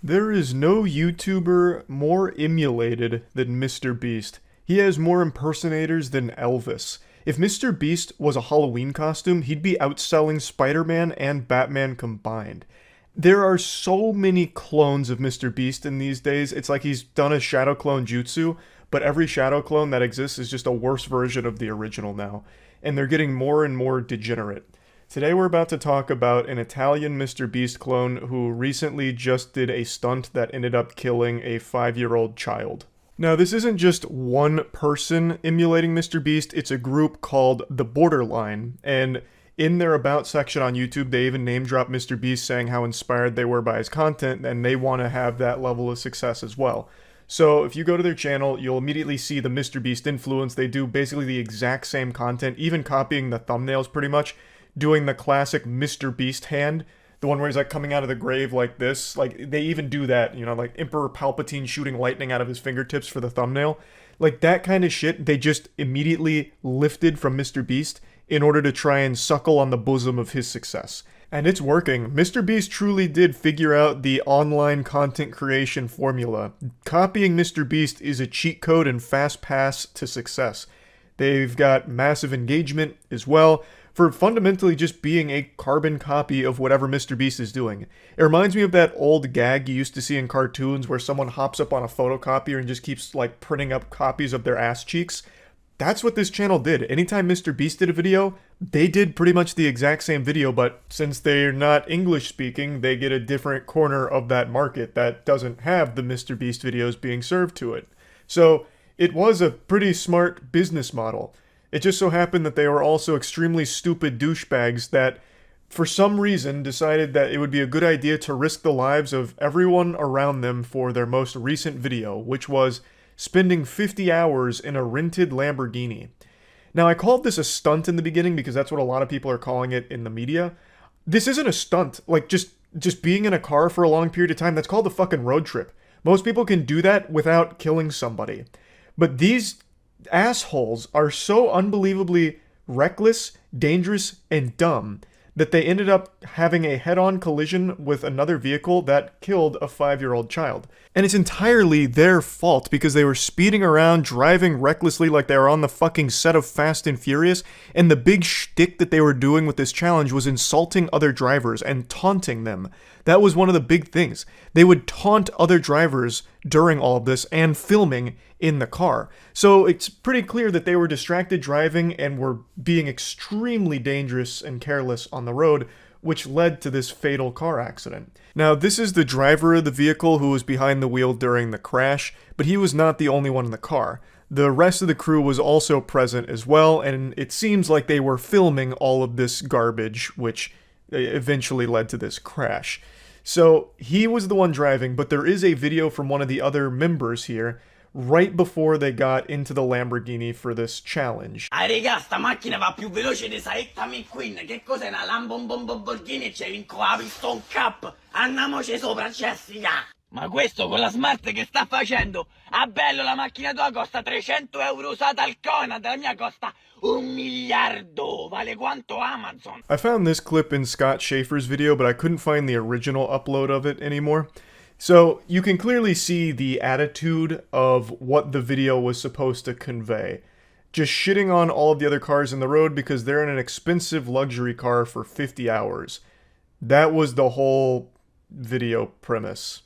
There is no YouTuber more emulated than MrBeast. He has more impersonators than Elvis. If MrBeast was a Halloween costume, he'd be outselling Spider-Man and Batman combined. There are so many clones of MrBeast in these days, it's like he's done a shadow clone jutsu, but every shadow clone that exists is just a worse version of the original now. And they're getting more and more degenerate. Today we're about to talk about an Italian MrBeast clone who recently just did a stunt that ended up killing a 5-year-old child. Now, this isn't just one person emulating MrBeast, it's a group called The Borderline, and in their About section on YouTube, they even name drop MrBeast saying how inspired they were by his content, and they want to have that level of success as well. So if you go to their channel, you'll immediately see the MrBeast influence. They do basically the exact same content, even copying the thumbnails pretty much, doing the classic MrBeast hand, the one where he's like coming out of the grave like this. Like, they even do that, you know, like Emperor Palpatine shooting lightning out of his fingertips for the thumbnail. Like, that kind of shit, they just immediately lifted from MrBeast in order to try and suckle on the bosom of his success. And it's working. MrBeast truly did figure out the online content creation formula. Copying MrBeast is a cheat code and fast pass to success. They've got massive engagement as well, for fundamentally just being a carbon copy of whatever MrBeast is doing. It reminds me of that old gag you used to see in cartoons where someone hops up on a photocopier and just keeps like printing up copies of their ass cheeks. That's what this channel did. Anytime MrBeast did a video, they did pretty much the exact same video, but since they're not English speaking, they get a different corner of that market that doesn't have the MrBeast videos being served to it. So it was a pretty smart business model. It just so happened that they were also extremely stupid douchebags that, for some reason, decided that it would be a good idea to risk the lives of everyone around them for their most recent video, which was spending 50 hours in a rented Lamborghini. Now, I called this a stunt in the beginning because that's what a lot of people are calling it in the media. This isn't a stunt. Like, just being in a car for a long period of time, that's called a fucking road trip. Most people can do that without killing somebody. But these assholes are so unbelievably reckless, dangerous, and dumb that they ended up having a head-on collision with another vehicle that killed a 5-year-old child. And it's entirely their fault because they were speeding around, driving recklessly like they were on the fucking set of Fast and Furious, and the big shtick that they were doing with this challenge was insulting other drivers and taunting them. That was one of the big things. They would taunt other drivers during all of this and filming in the car. So it's pretty clear that they were distracted driving and were being extremely dangerous and careless on the road, which led to this fatal car accident. Now, this is the driver of the vehicle who was behind the wheel during the crash, but he was not the only one in the car. The rest of the crew was also present as well, and it seems like they were filming all of this garbage, which eventually led to this crash. So he was the one driving, but there is a video from one of the other members here right before they got into the Lamborghini for this challenge. Ah, raga, sta macchina va più veloce di saetta McQueen. Che cos'è una Lamborghini e c'è vinco la piston cap? Andiamoci sopra, Jessica! Ma questo con la smart che sta facendo? Ah bello, la macchina tua costa 300 euro usata al Conad, la mia costa 1 miliardo, vale quanto Amazon. I found this clip in Scott Schaefer's video, but I couldn't find the original upload of it anymore. So you can clearly see the attitude of what the video was supposed to convey. Just shitting on all of the other cars in the road because they're in an expensive luxury car for 50 hours. That was the whole video premise.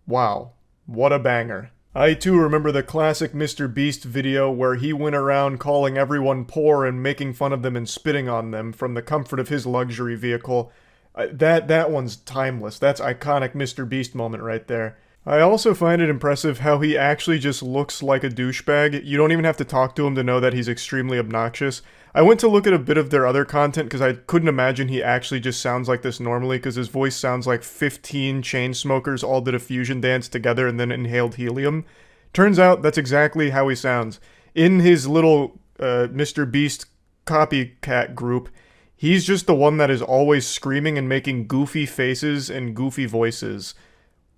Wow, what a banger. I too remember the classic MrBeast video where he went around calling everyone poor and making fun of them and spitting on them from the comfort of his luxury vehicle. That one's timeless. That's iconic MrBeast moment right there. I also find it impressive how he actually just looks like a douchebag. You don't even have to talk to him to know that he's extremely obnoxious. I went to look at a bit of their other content because I couldn't imagine he actually just sounds like this normally, because his voice sounds like 15 chain smokers all did a fusion dance together and then inhaled helium. Turns out that's exactly how he sounds. In his little MrBeast copycat group, he's just the one that is always screaming and making goofy faces and goofy voices.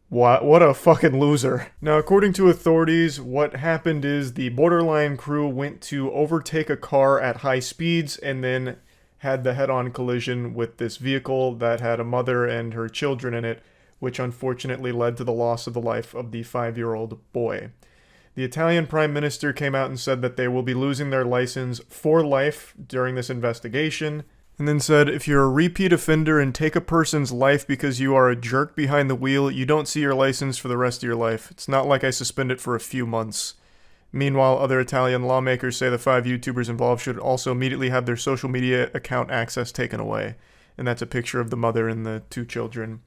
What a fucking loser. Now, according to authorities, what happened is the Borderline crew went to overtake a car at high speeds and then had the head-on collision with this vehicle that had a mother and her children in it, which unfortunately led to the loss of the life of the 5-year-old boy. The Italian Prime Minister came out and said that they will be losing their license for life during this investigation, and then said, if you're a repeat offender and take a person's life because you are a jerk behind the wheel, you don't see your license for the rest of your life. It's not like I suspend it for a few months. Meanwhile, other Italian lawmakers say the 5 YouTubers involved should also immediately have their social media account access taken away. And that's a picture of the mother and the 2 children.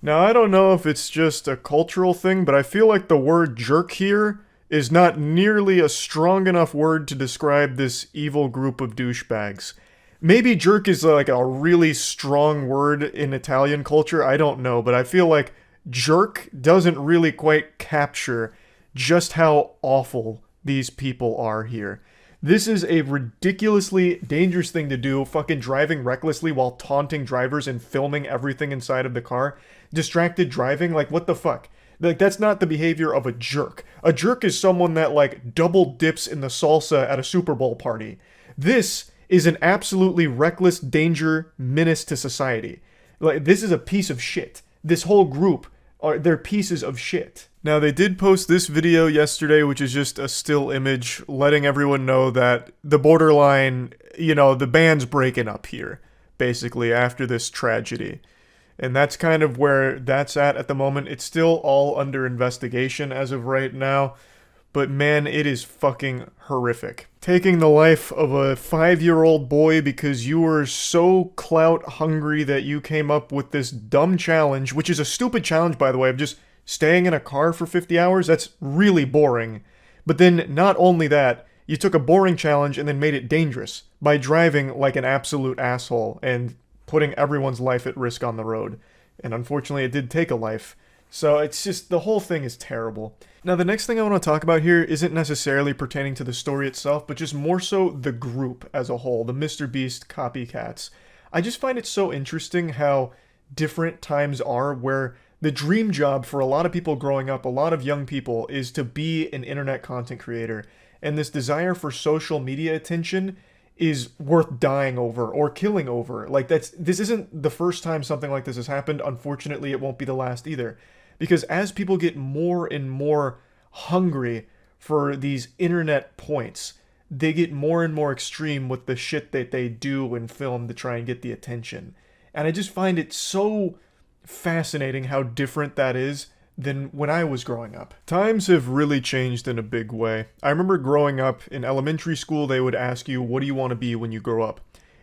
Now, I don't know if it's just a cultural thing, but I feel like the word jerk here is not nearly a strong enough word to describe this evil group of douchebags. Maybe jerk is like a really strong word in Italian culture, I don't know, but I feel like jerk doesn't really quite capture just how awful these people are here. This is a ridiculously dangerous thing to do, fucking driving recklessly while taunting drivers and filming everything inside of the car. Distracted driving, like what the fuck? Like, that's not the behavior of a jerk. A jerk is someone that, like, double dips in the salsa at a Super Bowl party. This is an absolutely reckless danger menace to society. Like, this is a piece of shit. This whole group, they're pieces of shit. Now, they did post this video yesterday, which is just a still image, letting everyone know that the borderline, you know, the band's breaking up here, basically, after this tragedy. And that's kind of where that's at the moment. It's still all under investigation as of right now. But man, it is fucking horrific. Taking the life of a 5-year-old boy because you were so clout hungry that you came up with this dumb challenge, which is a stupid challenge, by the way, of just staying in a car for 50 hours. That's really boring. But then not only that, you took a boring challenge and then made it dangerous by driving like an absolute asshole and putting everyone's life at risk on the road. And unfortunately, it did take a life. So it's just, the whole thing is terrible. Now, the next thing I want to talk about here isn't necessarily pertaining to the story itself, but just more so the group as a whole, the MrBeast copycats. I just find it so interesting how different times are where the dream job for a lot of people growing up, a lot of young people, is to be an internet content creator. And this desire for social media attention is worth dying over or killing over. Like, this isn't the first time something like this has happened. Unfortunately, it won't be the last either. Because as people get more and more hungry for these internet points, they get more and more extreme with the shit that they do and film to try and get the attention. And I just find it so fascinating how different that is than when I was growing up. Times have really changed in a big way. I remember growing up in elementary school, they would ask you, what do you want to be when you grow up?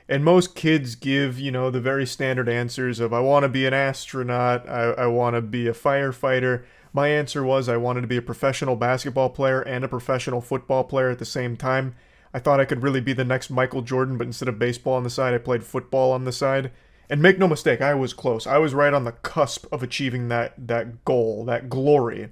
And most kids give, you know, the very standard answers of, I want to be an astronaut, I want to be a firefighter. My answer was I wanted to be a professional basketball player and a professional football player at the same time. I thought I could really be the next Michael Jordan, but instead of baseball on the side, I played football on the side. And make no mistake, I was close. I was right on the cusp of achieving that goal, that glory.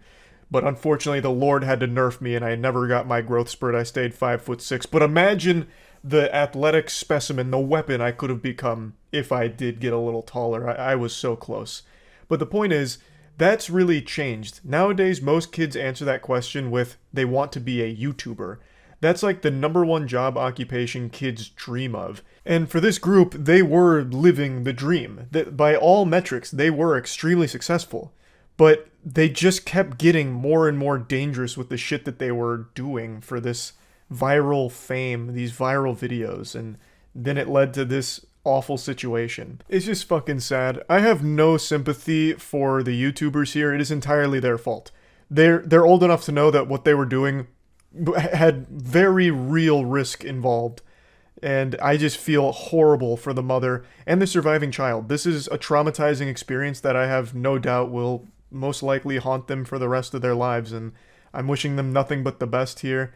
But unfortunately, the Lord had to nerf me, and I never got my growth spurt. I stayed 5'6". But imagine the athletic specimen, the weapon I could have become if I did get a little taller. I was so close. But the point is, that's really changed. Nowadays, most kids answer that question with, they want to be a YouTuber. That's like the #1 job occupation kids dream of. And for this group, they were living the dream. By all metrics, they were extremely successful. But they just kept getting more and more dangerous with the shit that they were doing for this viral fame, these viral videos, and then it led to this awful situation. It's just fucking sad. I have no sympathy for the YouTubers here. It is entirely their fault. They're old enough to know that what they were doing had very real risk involved. And I just feel horrible for the mother and the surviving child. This is a traumatizing experience that I have no doubt will most likely haunt them for the rest of their lives. And I'm wishing them nothing but the best here.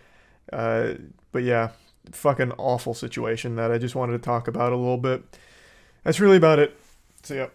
But yeah, fucking awful situation that I just wanted to talk about a little bit. That's really about it. So yeah.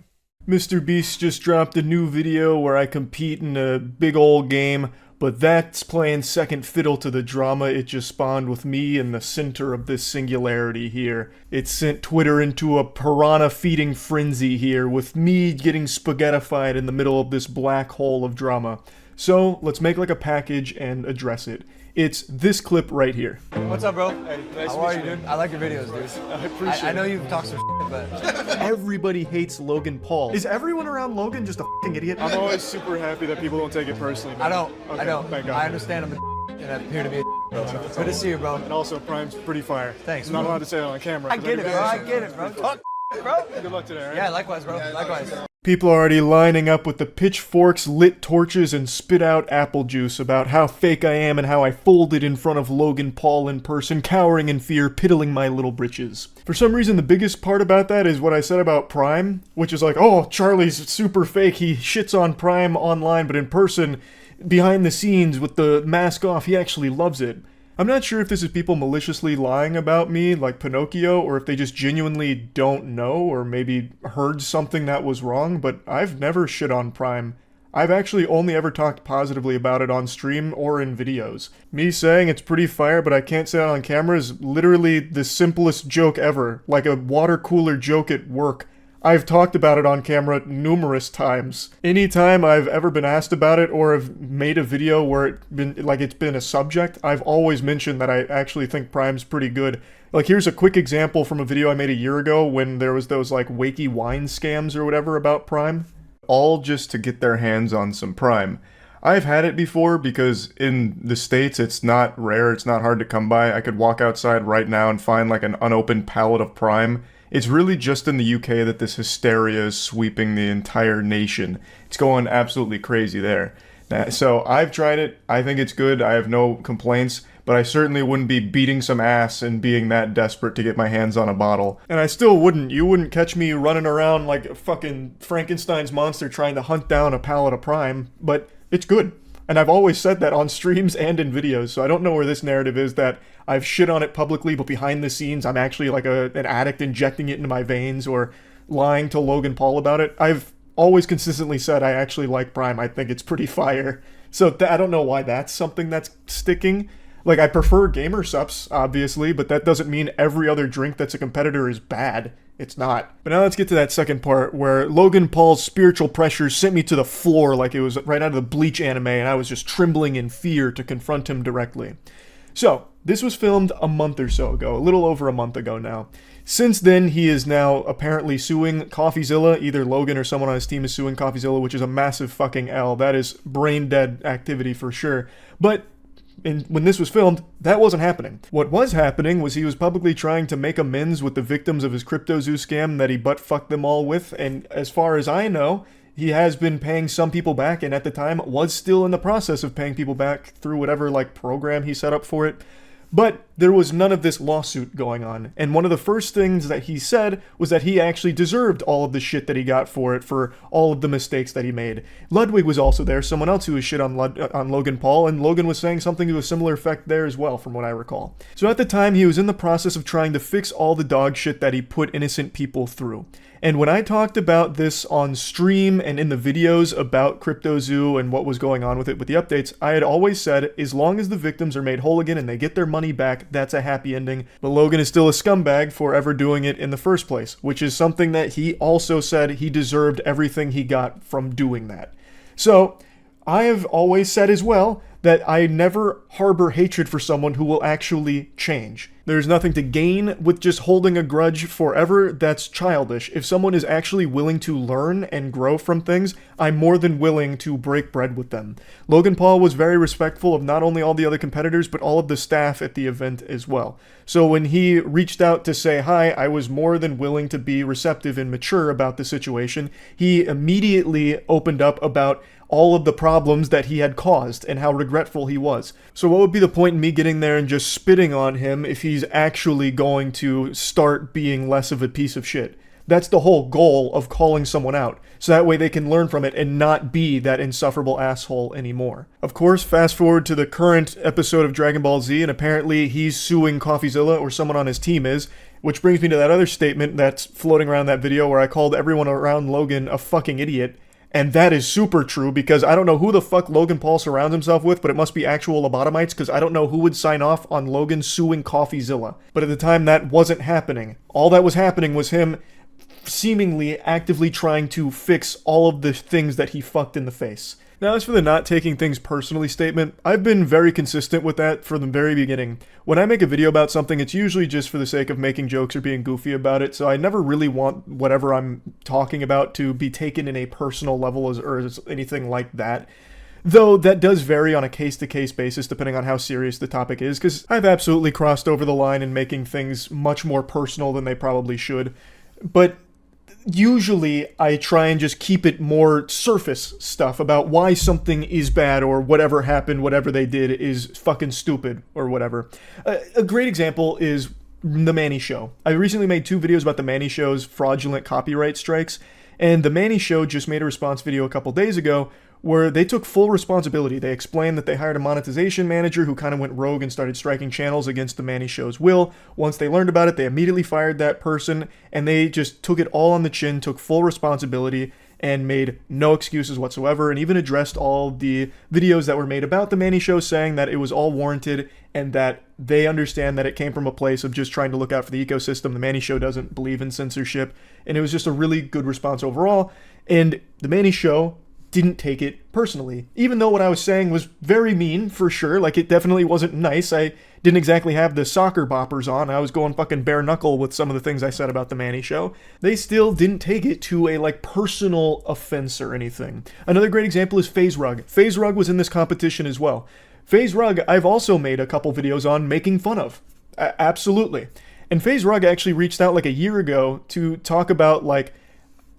MrBeast just dropped a new video where I compete in a big old game, but that's playing second fiddle to the drama it just spawned with me in the center of this singularity here. It sent Twitter into a piranha feeding frenzy here, with me getting spaghettified in the middle of this black hole of drama. So let's make like a package and address it. It's this clip right here. What's up, bro? Hey, nice How to are meet you, dude? I like your videos, dude. I appreciate it. I know you've talked some shit but Everybody hates Logan Paul. Is everyone around Logan just a fucking idiot? I'm always super happy that people don't take it personally, man. I don't. Okay, thank God. I understand I'm a and I appear to be a bro. So it's good to see you, bro. And also, Prime's pretty fire. Thanks, I'm not bro. allowed to say it on camera. I get it, bro. I get it, bro. Fuck, bro. Good luck today, all right? Yeah, likewise, bro. Likewise. People are already lining up with the pitchforks, lit torches, and spit out apple juice about how fake I am and how I folded in front of Logan Paul in person, cowering in fear, piddling my little britches. For some reason, the biggest part about that is what I said about Prime, which is like, oh, Charlie's super fake, he shits on Prime online, but in person, behind the scenes with the mask off, he actually loves it. I'm not sure if this is people maliciously lying about me, like Pinocchio, or if they just genuinely don't know, or maybe heard something that was wrong, but I've never shit on Prime. I've actually only ever talked positively about it on stream or in videos. Me saying it's pretty fire, but I can't say it on camera is literally the simplest joke ever, like a water cooler joke at work. I've talked about it on camera numerous times. Anytime I've ever been asked about it or have made a video where it's been a subject, I've always mentioned that I actually think Prime's pretty good. Like, here's a quick example from a video I made a year ago when there was those like wakey wine scams or whatever about Prime. All just to get their hands on some Prime. I've had it before because in the States it's not rare, it's not hard to come by. I could walk outside right now and find like an unopened pallet of Prime. It's really just in the UK that this hysteria is sweeping the entire nation. It's going absolutely crazy there. So I've tried it. I think it's good. I have no complaints, but I certainly wouldn't be beating some ass and being that desperate to get my hands on a bottle. And I still wouldn't. You wouldn't catch me running around like a fucking Frankenstein's monster trying to hunt down a pallet of Prime, but it's good. And I've always said that on streams and in videos, so I don't know where this narrative is that I've shit on it publicly, but behind the scenes I'm actually like an addict injecting it into my veins or lying to Logan Paul about it. I've always consistently said I actually like Prime. I think it's pretty fire. So I don't know why that's something that's sticking. Like, I prefer Gamer Sups, obviously, but that doesn't mean every other drink that's a competitor is bad. It's not. But now let's get to that second part where Logan Paul's spiritual pressures sent me to the floor like it was right out of the Bleach anime, and I was just trembling in fear to confront him directly. So, this was filmed a month or so ago, a little over a month ago now. Since then, he is now apparently suing CoffeeZilla. Either Logan or someone on his team is suing CoffeeZilla, which is a massive fucking L. That is brain dead activity for sure. But when this was filmed, that wasn't happening. What was happening was he was publicly trying to make amends with the victims of his CryptoZoo scam that he butt-fucked them all with, and as far as I know, he has been paying some people back, and at the time was still in the process of paying people back through whatever like program he set up for it. But there was none of this lawsuit going on, and one of the first things that he said was that he actually deserved all of the shit that he got for it, for all of the mistakes that he made. Ludwig was also there, someone else who was shit on Logan Paul, and Logan was saying something to a similar effect there as well, from what I recall. So at the time, he was in the process of trying to fix all the dog shit that he put innocent people through. And when I talked about this on stream and in the videos about CryptoZoo and what was going on with it with the updates, I had always said, as long as the victims are made whole again and they get their money back, that's a happy ending. But Logan is still a scumbag for ever doing it in the first place, which is something that he also said he deserved everything he got from doing that. So, I have always said as well that I never harbor hatred for someone who will actually change. There's nothing to gain with just holding a grudge forever. That's childish. If someone is actually willing to learn and grow from things, I'm more than willing to break bread with them. Logan Paul was very respectful of not only all the other competitors, but all of the staff at the event as well. So when he reached out to say hi, I was more than willing to be receptive and mature about the situation. He immediately opened up about all of the problems that he had caused and how regretful he was. So what would be the point in me getting there and just spitting on him if he's actually going to start being less of a piece of shit? That's the whole goal of calling someone out, so that way they can learn from it and not be that insufferable asshole anymore. Of course, fast forward to the current episode of Dragon Ball Z, and apparently he's suing CoffeeZilla, or someone on his team is, which brings me to that other statement that's floating around that video where I called everyone around Logan a fucking idiot. And that is super true, because I don't know who the fuck Logan Paul surrounds himself with, but it must be actual lobotomites, because I don't know who would sign off on Logan suing CoffeeZilla. But at the time, that wasn't happening. All that was happening was him seemingly actively trying to fix all of the things that he fucked in the face. Now, as for the not taking things personally statement, I've been very consistent with that from the very beginning. When I make a video about something, it's usually just for the sake of making jokes or being goofy about it, so I never really want whatever I'm talking about to be taken in a personal level or as anything like that. Though that does vary on a case-to-case basis depending on how serious the topic is, because I've absolutely crossed over the line in making things much more personal than they probably should. But usually I try and just keep it more surface stuff about why something is bad or whatever happened, whatever they did is fucking stupid or whatever. A great example is The Manny Show. I recently made 2 videos about The Manny Show's fraudulent copyright strikes, and The Manny Show just made a response video a couple days ago where they took full responsibility. They explained that they hired a monetization manager who kind of went rogue and started striking channels against The Manny Show's will. Once they learned about it, they immediately fired that person, and they just took it all on the chin, took full responsibility, and made no excuses whatsoever, and even addressed all the videos that were made about The Manny Show, saying that it was all warranted and that they understand that it came from a place of just trying to look out for the ecosystem. The Manny Show doesn't believe in censorship, and it was just a really good response overall. And The Manny Show didn't take it personally, even though what I was saying was very mean, for sure. Like, it definitely wasn't nice. I didn't exactly have the soccer boppers on. I was going fucking bare knuckle with some of the things I said about The Manny Show. They still didn't take it to a, like, personal offense or anything. Another great example is FaZe Rug. FaZe Rug was in this competition as well. FaZe Rug, I've also made a couple videos on making fun of. Absolutely. And FaZe Rug actually reached out like a year ago to talk about, like,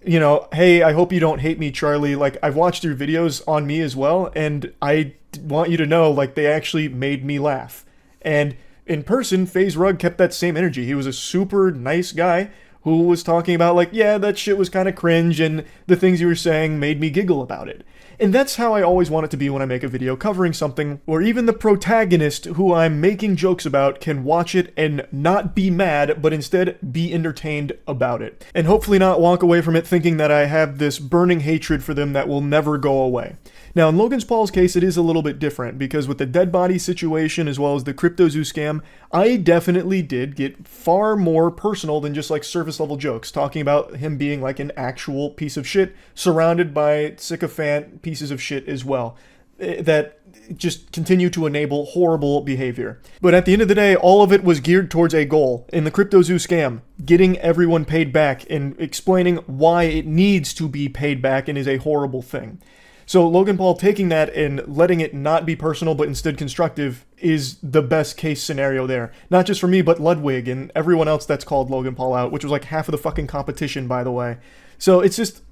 you know, hey, I hope you don't hate me, Charlie. Like, I've watched your videos on me as well, and I want you to know, like, they actually made me laugh. And in person, FaZe Rug kept that same energy. He was a super nice guy who was talking about, like, yeah, that shit was kind of cringe, and the things you were saying made me giggle about it. And that's how I always want it to be when I make a video covering something where even the protagonist who I'm making jokes about can watch it and not be mad, but instead be entertained about it. And hopefully not walk away from it thinking that I have this burning hatred for them that will never go away. Now, in Logan Paul's case, it is a little bit different, because with the dead body situation as well as the MrBeast scam, I definitely did get far more personal than just like surface level jokes, talking about him being like an actual piece of shit, surrounded by sycophant pieces of shit as well, that just continue to enable horrible behavior. But at the end of the day, all of it was geared towards a goal. In the MrBeast scam, getting everyone paid back and explaining why it needs to be paid back and is a horrible thing. So Logan Paul taking that and letting it not be personal but instead constructive is the best case scenario there. Not just for me, but Ludwig and everyone else that's called Logan Paul out, which was like half of the fucking competition, by the way. So it's just,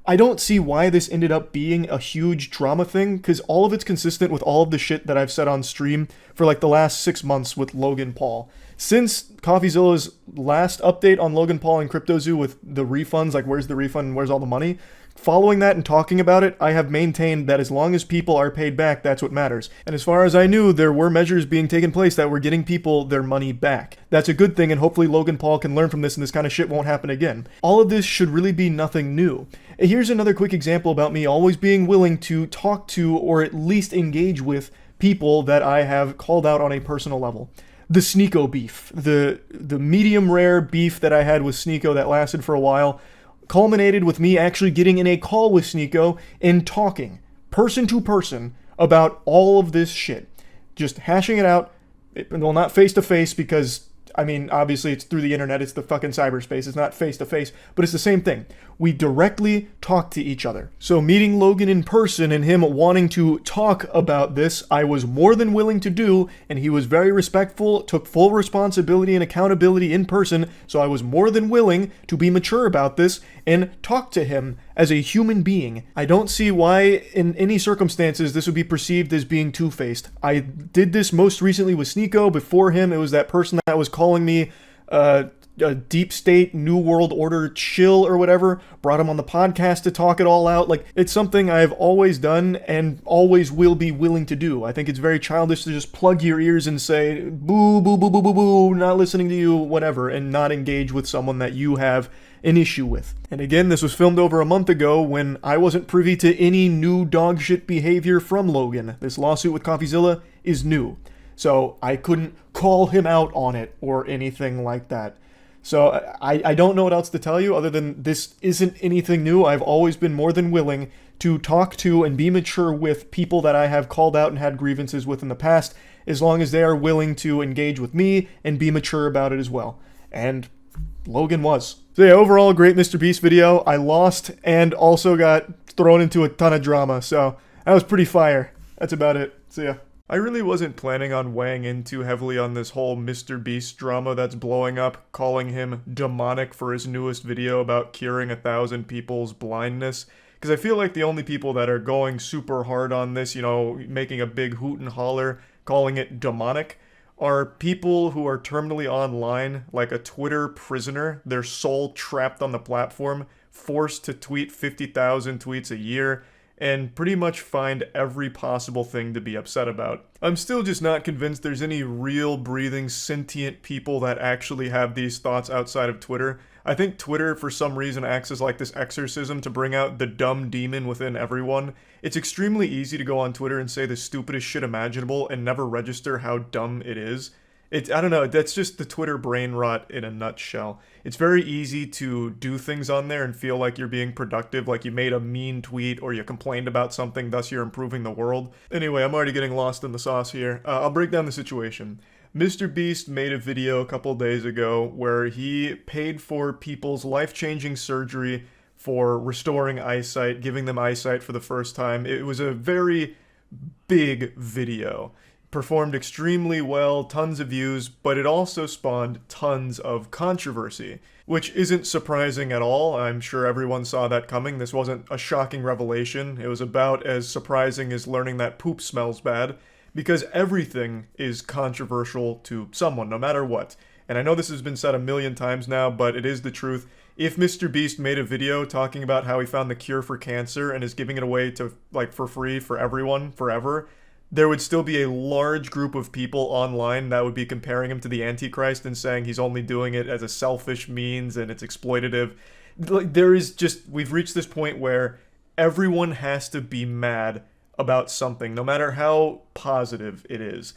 I don't see why this ended up being a huge drama thing, because all of it's consistent with all of the shit that I've said on stream for like the last 6 months with Logan Paul. Since CoffeeZilla's last update on Logan Paul and MrBeast with the refunds, like where's the refund and where's all the money, following that and talking about it, I have maintained that as long as people are paid back, that's what matters. And as far as I knew, there were measures being taken place that were getting people their money back. That's a good thing, and hopefully Logan Paul can learn from this and this kind of shit won't happen again. All of this should really be nothing new. Here's another quick example about me always being willing to talk to or at least engage with people that I have called out on a personal level. The Sneeko beef. The medium rare beef that I had with Sneeko that lasted for a while culminated with me actually getting in a call with Sneeko and talking, person to person, about all of this shit. Just hashing it out. Well, not face to face, because, I mean, obviously it's through the internet, it's the fucking cyberspace, it's not face to face, but it's the same thing. We directly talk to each other. So meeting Logan in person and him wanting to talk about this, I was more than willing to do, and he was very respectful, took full responsibility and accountability in person, so I was more than willing to be mature about this and talk to him as a human being. I don't see why in any circumstances this would be perceived as being two-faced. I did this most recently with Sneeko. Before him, it was that person that was calling me a deep state, new world order chill or whatever, brought him on the podcast to talk it all out. Like, it's something I've always done and always will be willing to do. I think it's very childish to just plug your ears and say, boo, boo, boo, boo, boo, boo, not listening to you, whatever, and not engage with someone that you have an issue with. And again, this was filmed over a month ago when I wasn't privy to any new dogshit behavior from Logan. This lawsuit with CoffeeZilla is new, so I couldn't call him out on it or anything like that. So I don't know what else to tell you other than this isn't anything new. I've always been more than willing to talk to and be mature with people that I have called out and had grievances with in the past, as long as they are willing to engage with me and be mature about it as well. And Logan was. So yeah, overall, great MrBeast video. I lost and also got thrown into a ton of drama, so that was pretty fire. That's about it. See ya. I really wasn't planning on weighing in too heavily on this whole MrBeast drama that's blowing up, calling him demonic for his newest video about curing 1,000 people's blindness. Because I feel like the only people that are going super hard on this, you know, making a big hoot and holler, calling it demonic, are people who are terminally online, like a Twitter prisoner, their soul trapped on the platform, forced to tweet 50,000 tweets a year, and pretty much find every possible thing to be upset about. I'm still just not convinced there's any real, breathing, sentient people that actually have these thoughts outside of Twitter. I think Twitter, for some reason, acts as like this exorcism to bring out the dumb demon within everyone. It's extremely easy to go on Twitter and say the stupidest shit imaginable and never register how dumb it is. I don't know, that's just the Twitter brain rot in a nutshell. It's very easy to do things on there and feel like you're being productive, like you made a mean tweet or you complained about something, thus you're improving the world. Anyway, I'm already getting lost in the sauce here. I'll break down the situation. MrBeast made a video a couple days ago where he paid for people's life-changing surgery for restoring eyesight, giving them eyesight for the first time. It was a very big video. Performed extremely well, tons of views, but it also spawned tons of controversy, which isn't surprising at all. I'm sure everyone saw that coming. This wasn't a shocking revelation. It was about as surprising as learning that poop smells bad, because everything is controversial to someone, no matter what. And I know this has been said a million times now, but it is the truth. If MrBeast made a video talking about how he found the cure for cancer and is giving it away to, like, for free for everyone, forever, there would still be a large group of people online that would be comparing him to the Antichrist and saying he's only doing it as a selfish means and it's exploitative. Like, we've reached this point where everyone has to be mad about something, no matter how positive it is.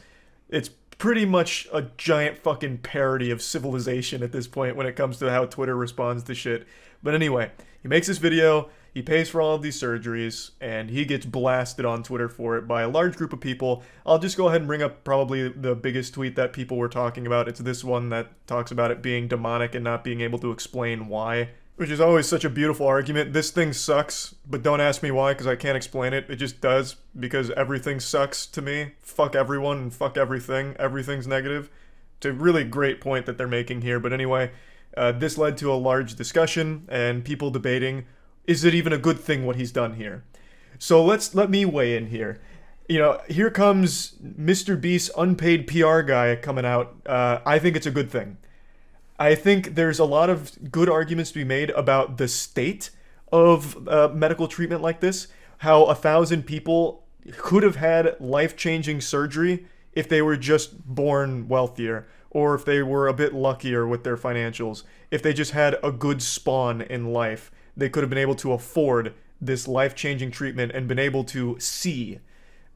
It's pretty much a giant fucking parody of civilization at this point when it comes to how Twitter responds to shit. But anyway, he makes this video, he pays for all of these surgeries, and he gets blasted on Twitter for it by a large group of people. I'll just go ahead and bring up probably the biggest tweet that people were talking about. It's this one that talks about it being demonic and not being able to explain why, which is always such a beautiful argument. This thing sucks, but don't ask me why, because I can't explain it. It just does, because everything sucks to me. Fuck everyone and fuck everything. Everything's negative. It's a really great point that they're making here, but anyway, this led to a large discussion and people debating, is it even a good thing what he's done here? So let me weigh in here. You know, here comes MrBeast's unpaid PR guy coming out. I think it's a good thing. I think there's a lot of good arguments to be made about the state of medical treatment like this, how 1,000 people could have had life-changing surgery if they were just born wealthier, or if they were a bit luckier with their financials, if they just had a good spawn in life. They could have been able to afford this life-changing treatment and been able to see.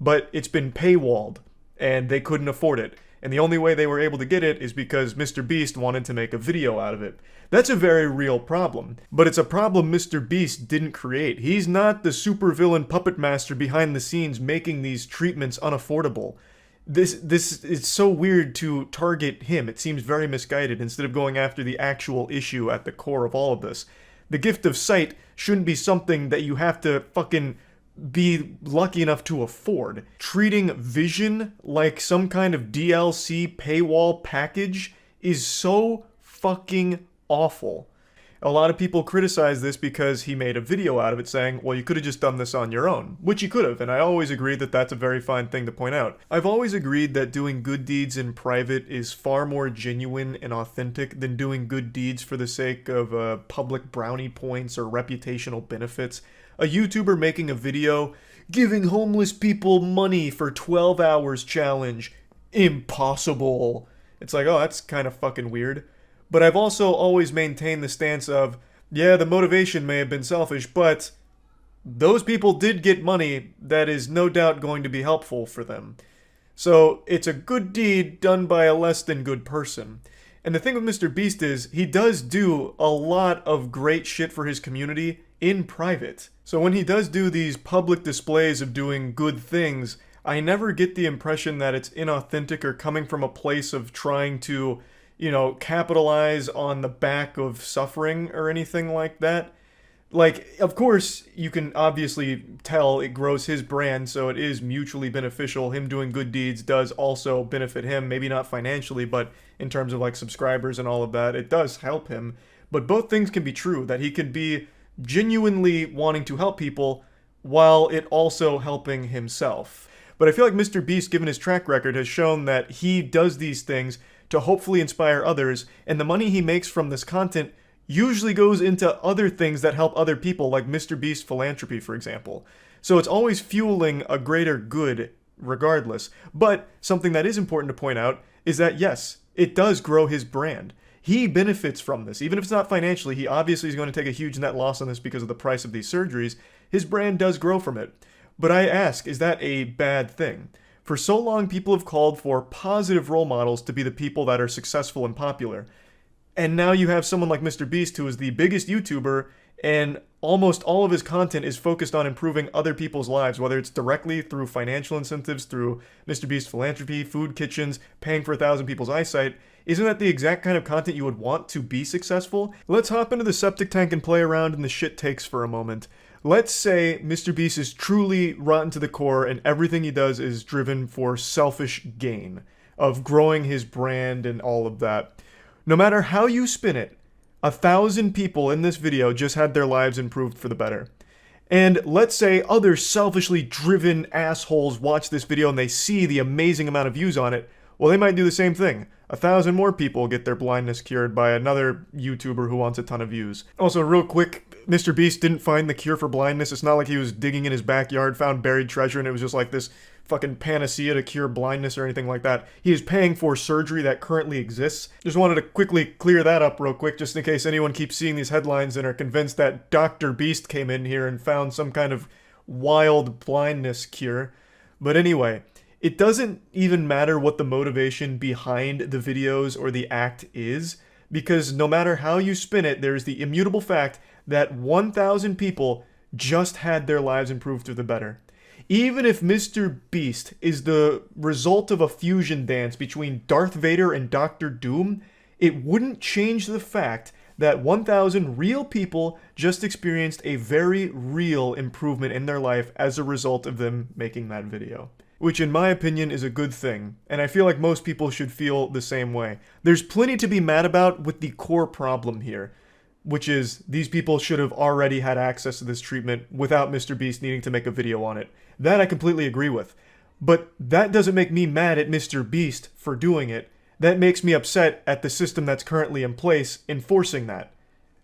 But it's been paywalled, and they couldn't afford it. And the only way they were able to get it is because MrBeast wanted to make a video out of it. That's a very real problem. But it's a problem MrBeast didn't create. He's not the supervillain puppet master behind the scenes making these treatments unaffordable. This is so weird to target him. It seems very misguided instead of going after the actual issue at the core of all of this. The gift of sight shouldn't be something that you have to fucking be lucky enough to afford. Treating vision like some kind of DLC paywall package is so fucking awful. A lot of people criticize this because he made a video out of it saying, well, you could have just done this on your own, which you could have, and I always agree that that's a very fine thing to point out. I've always agreed that doing good deeds in private is far more genuine and authentic than doing good deeds for the sake of public brownie points or reputational benefits. A YouTuber making a video, giving homeless people money for 12 hours challenge, impossible. It's like, oh, that's kind of fucking weird. But I've also always maintained the stance of, yeah, the motivation may have been selfish, but those people did get money that is no doubt going to be helpful for them. So it's a good deed done by a less than good person. And the thing with MrBeast is, he does do a lot of great shit for his community in private. So when he does do these public displays of doing good things, I never get the impression that it's inauthentic or coming from a place of trying to, capitalize on the back of suffering or anything like that. Like, of course, you can obviously tell it grows his brand, so it is mutually beneficial. Him doing good deeds does also benefit him, maybe not financially, but in terms of like subscribers and all of that, it does help him. But both things can be true, that he can be genuinely wanting to help people while it also helping himself. But I feel like MrBeast, given his track record, has shown that he does these things to hopefully inspire others, and the money he makes from this content usually goes into other things that help other people, like MrBeast philanthropy, for example. So it's always fueling a greater good regardless. But something that is important to point out is that, yes, it does grow his brand. He benefits from this. Even if it's not financially, he obviously is going to take a huge net loss on this because of the price of these surgeries. His brand does grow from it. But I ask, is that a bad thing? For so long, people have called for positive role models to be the people that are successful and popular. And now you have someone like MrBeast, who is the biggest YouTuber, and almost all of his content is focused on improving other people's lives, whether it's directly through financial incentives, through MrBeast philanthropy, food kitchens, paying for 1,000 people's eyesight. Isn't that the exact kind of content you would want to be successful? Let's hop into the septic tank and play around in the shit takes for a moment. Let's say MrBeast is truly rotten to the core and everything he does is driven for selfish gain, of growing his brand and all of that. No matter how you spin it, 1,000 people in this video just had their lives improved for the better. And let's say other selfishly driven assholes watch this video and they see the amazing amount of views on it. Well, they might do the same thing. 1,000 more people get their blindness cured by another YouTuber who wants a ton of views. Also, real quick, MrBeast didn't find the cure for blindness. It's not like he was digging in his backyard, found buried treasure, and it was just like this fucking panacea to cure blindness or anything like that. He is paying for surgery that currently exists. Just wanted to quickly clear that up real quick, just in case anyone keeps seeing these headlines and are convinced that Dr. Beast came in here and found some kind of wild blindness cure. But anyway, it doesn't even matter what the motivation behind the videos or the act is, because no matter how you spin it, there's the immutable fact that 1,000 people just had their lives improved for the better. Even if MrBeast is the result of a fusion dance between Darth Vader and Doctor Doom, it wouldn't change the fact that 1,000 real people just experienced a very real improvement in their life as a result of them making that video. Which in my opinion is a good thing, and I feel like most people should feel the same way. There's plenty to be mad about with the core problem here, which is these people should have already had access to this treatment without MrBeast needing to make a video on it. That I completely agree with. But that doesn't make me mad at MrBeast for doing it. That makes me upset at the system that's currently in place enforcing that.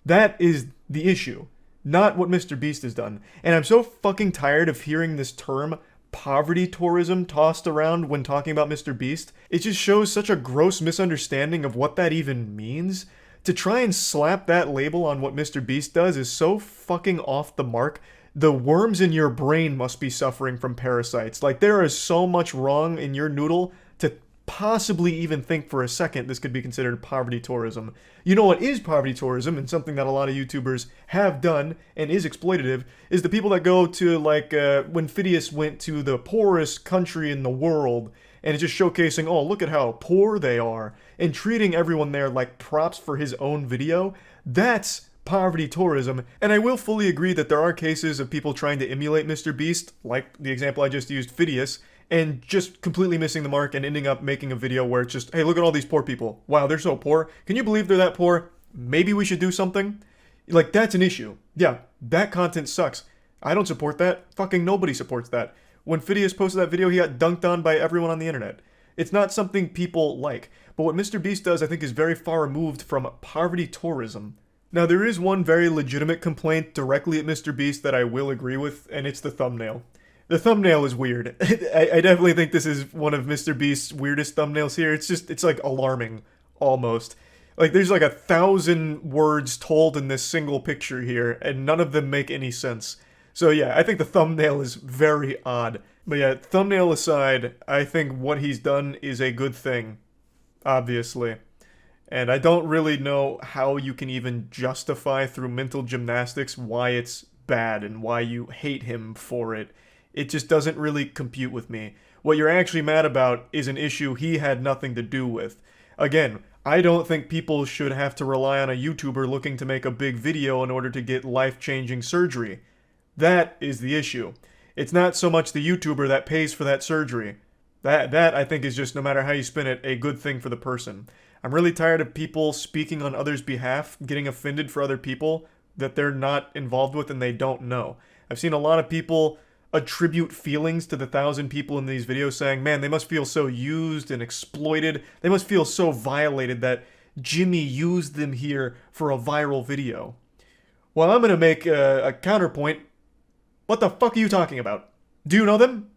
That is the issue, not what MrBeast has done. And I'm so fucking tired of hearing this term poverty tourism tossed around when talking about MrBeast. It just shows such a gross misunderstanding of what that even means. To try and slap that label on what MrBeast does is so fucking off the mark. The worms in your brain must be suffering from parasites. Like, there is so much wrong in your noodle to possibly even think for a second this could be considered poverty tourism. You know what is poverty tourism, and something that a lot of YouTubers have done and is exploitative, is the people that go to, like, when Phidias went to the poorest country in the world, and it's just showcasing, oh, look at how poor they are, and treating everyone there like props for his own video. That's poverty tourism, and I will fully agree that there are cases of people trying to emulate MrBeast, like the example I just used, Phidias, and just completely missing the mark and ending up making a video where it's just, hey, look at all these poor people. Wow, they're so poor. Can you believe they're that poor? Maybe we should do something? Like, that's an issue. Yeah, that content sucks. I don't support that. Fucking nobody supports that. When Phidias posted that video, he got dunked on by everyone on the internet. It's not something people like. But what MrBeast does, I think, is very far removed from poverty tourism. Now, there is one very legitimate complaint directly at MrBeast that I will agree with, and it's the thumbnail. The thumbnail is weird. I definitely think this is one of MrBeast's weirdest thumbnails here. It's like alarming, almost. Like, there's like 1,000 words told in this single picture here, and none of them make any sense. So yeah, I think the thumbnail is very odd. But yeah, thumbnail aside, I think what he's done is a good thing, obviously. And I don't really know how you can even justify through mental gymnastics why it's bad and why you hate him for it. It just doesn't really compute with me. What you're actually mad about is an issue he had nothing to do with. Again, I don't think people should have to rely on a YouTuber looking to make a big video in order to get life-changing surgery. That is the issue. It's not so much the YouTuber that pays for that surgery. That I think is just, no matter how you spin it, a good thing for the person. I'm really tired of people speaking on others' behalf, getting offended for other people that they're not involved with and they don't know. I've seen a lot of people attribute feelings to the 1,000 people in these videos saying, man, they must feel so used and exploited. They must feel so violated that Jimmy used them here for a viral video. Well, I'm going to make a counterpoint. What the fuck are you talking about? Do you know them?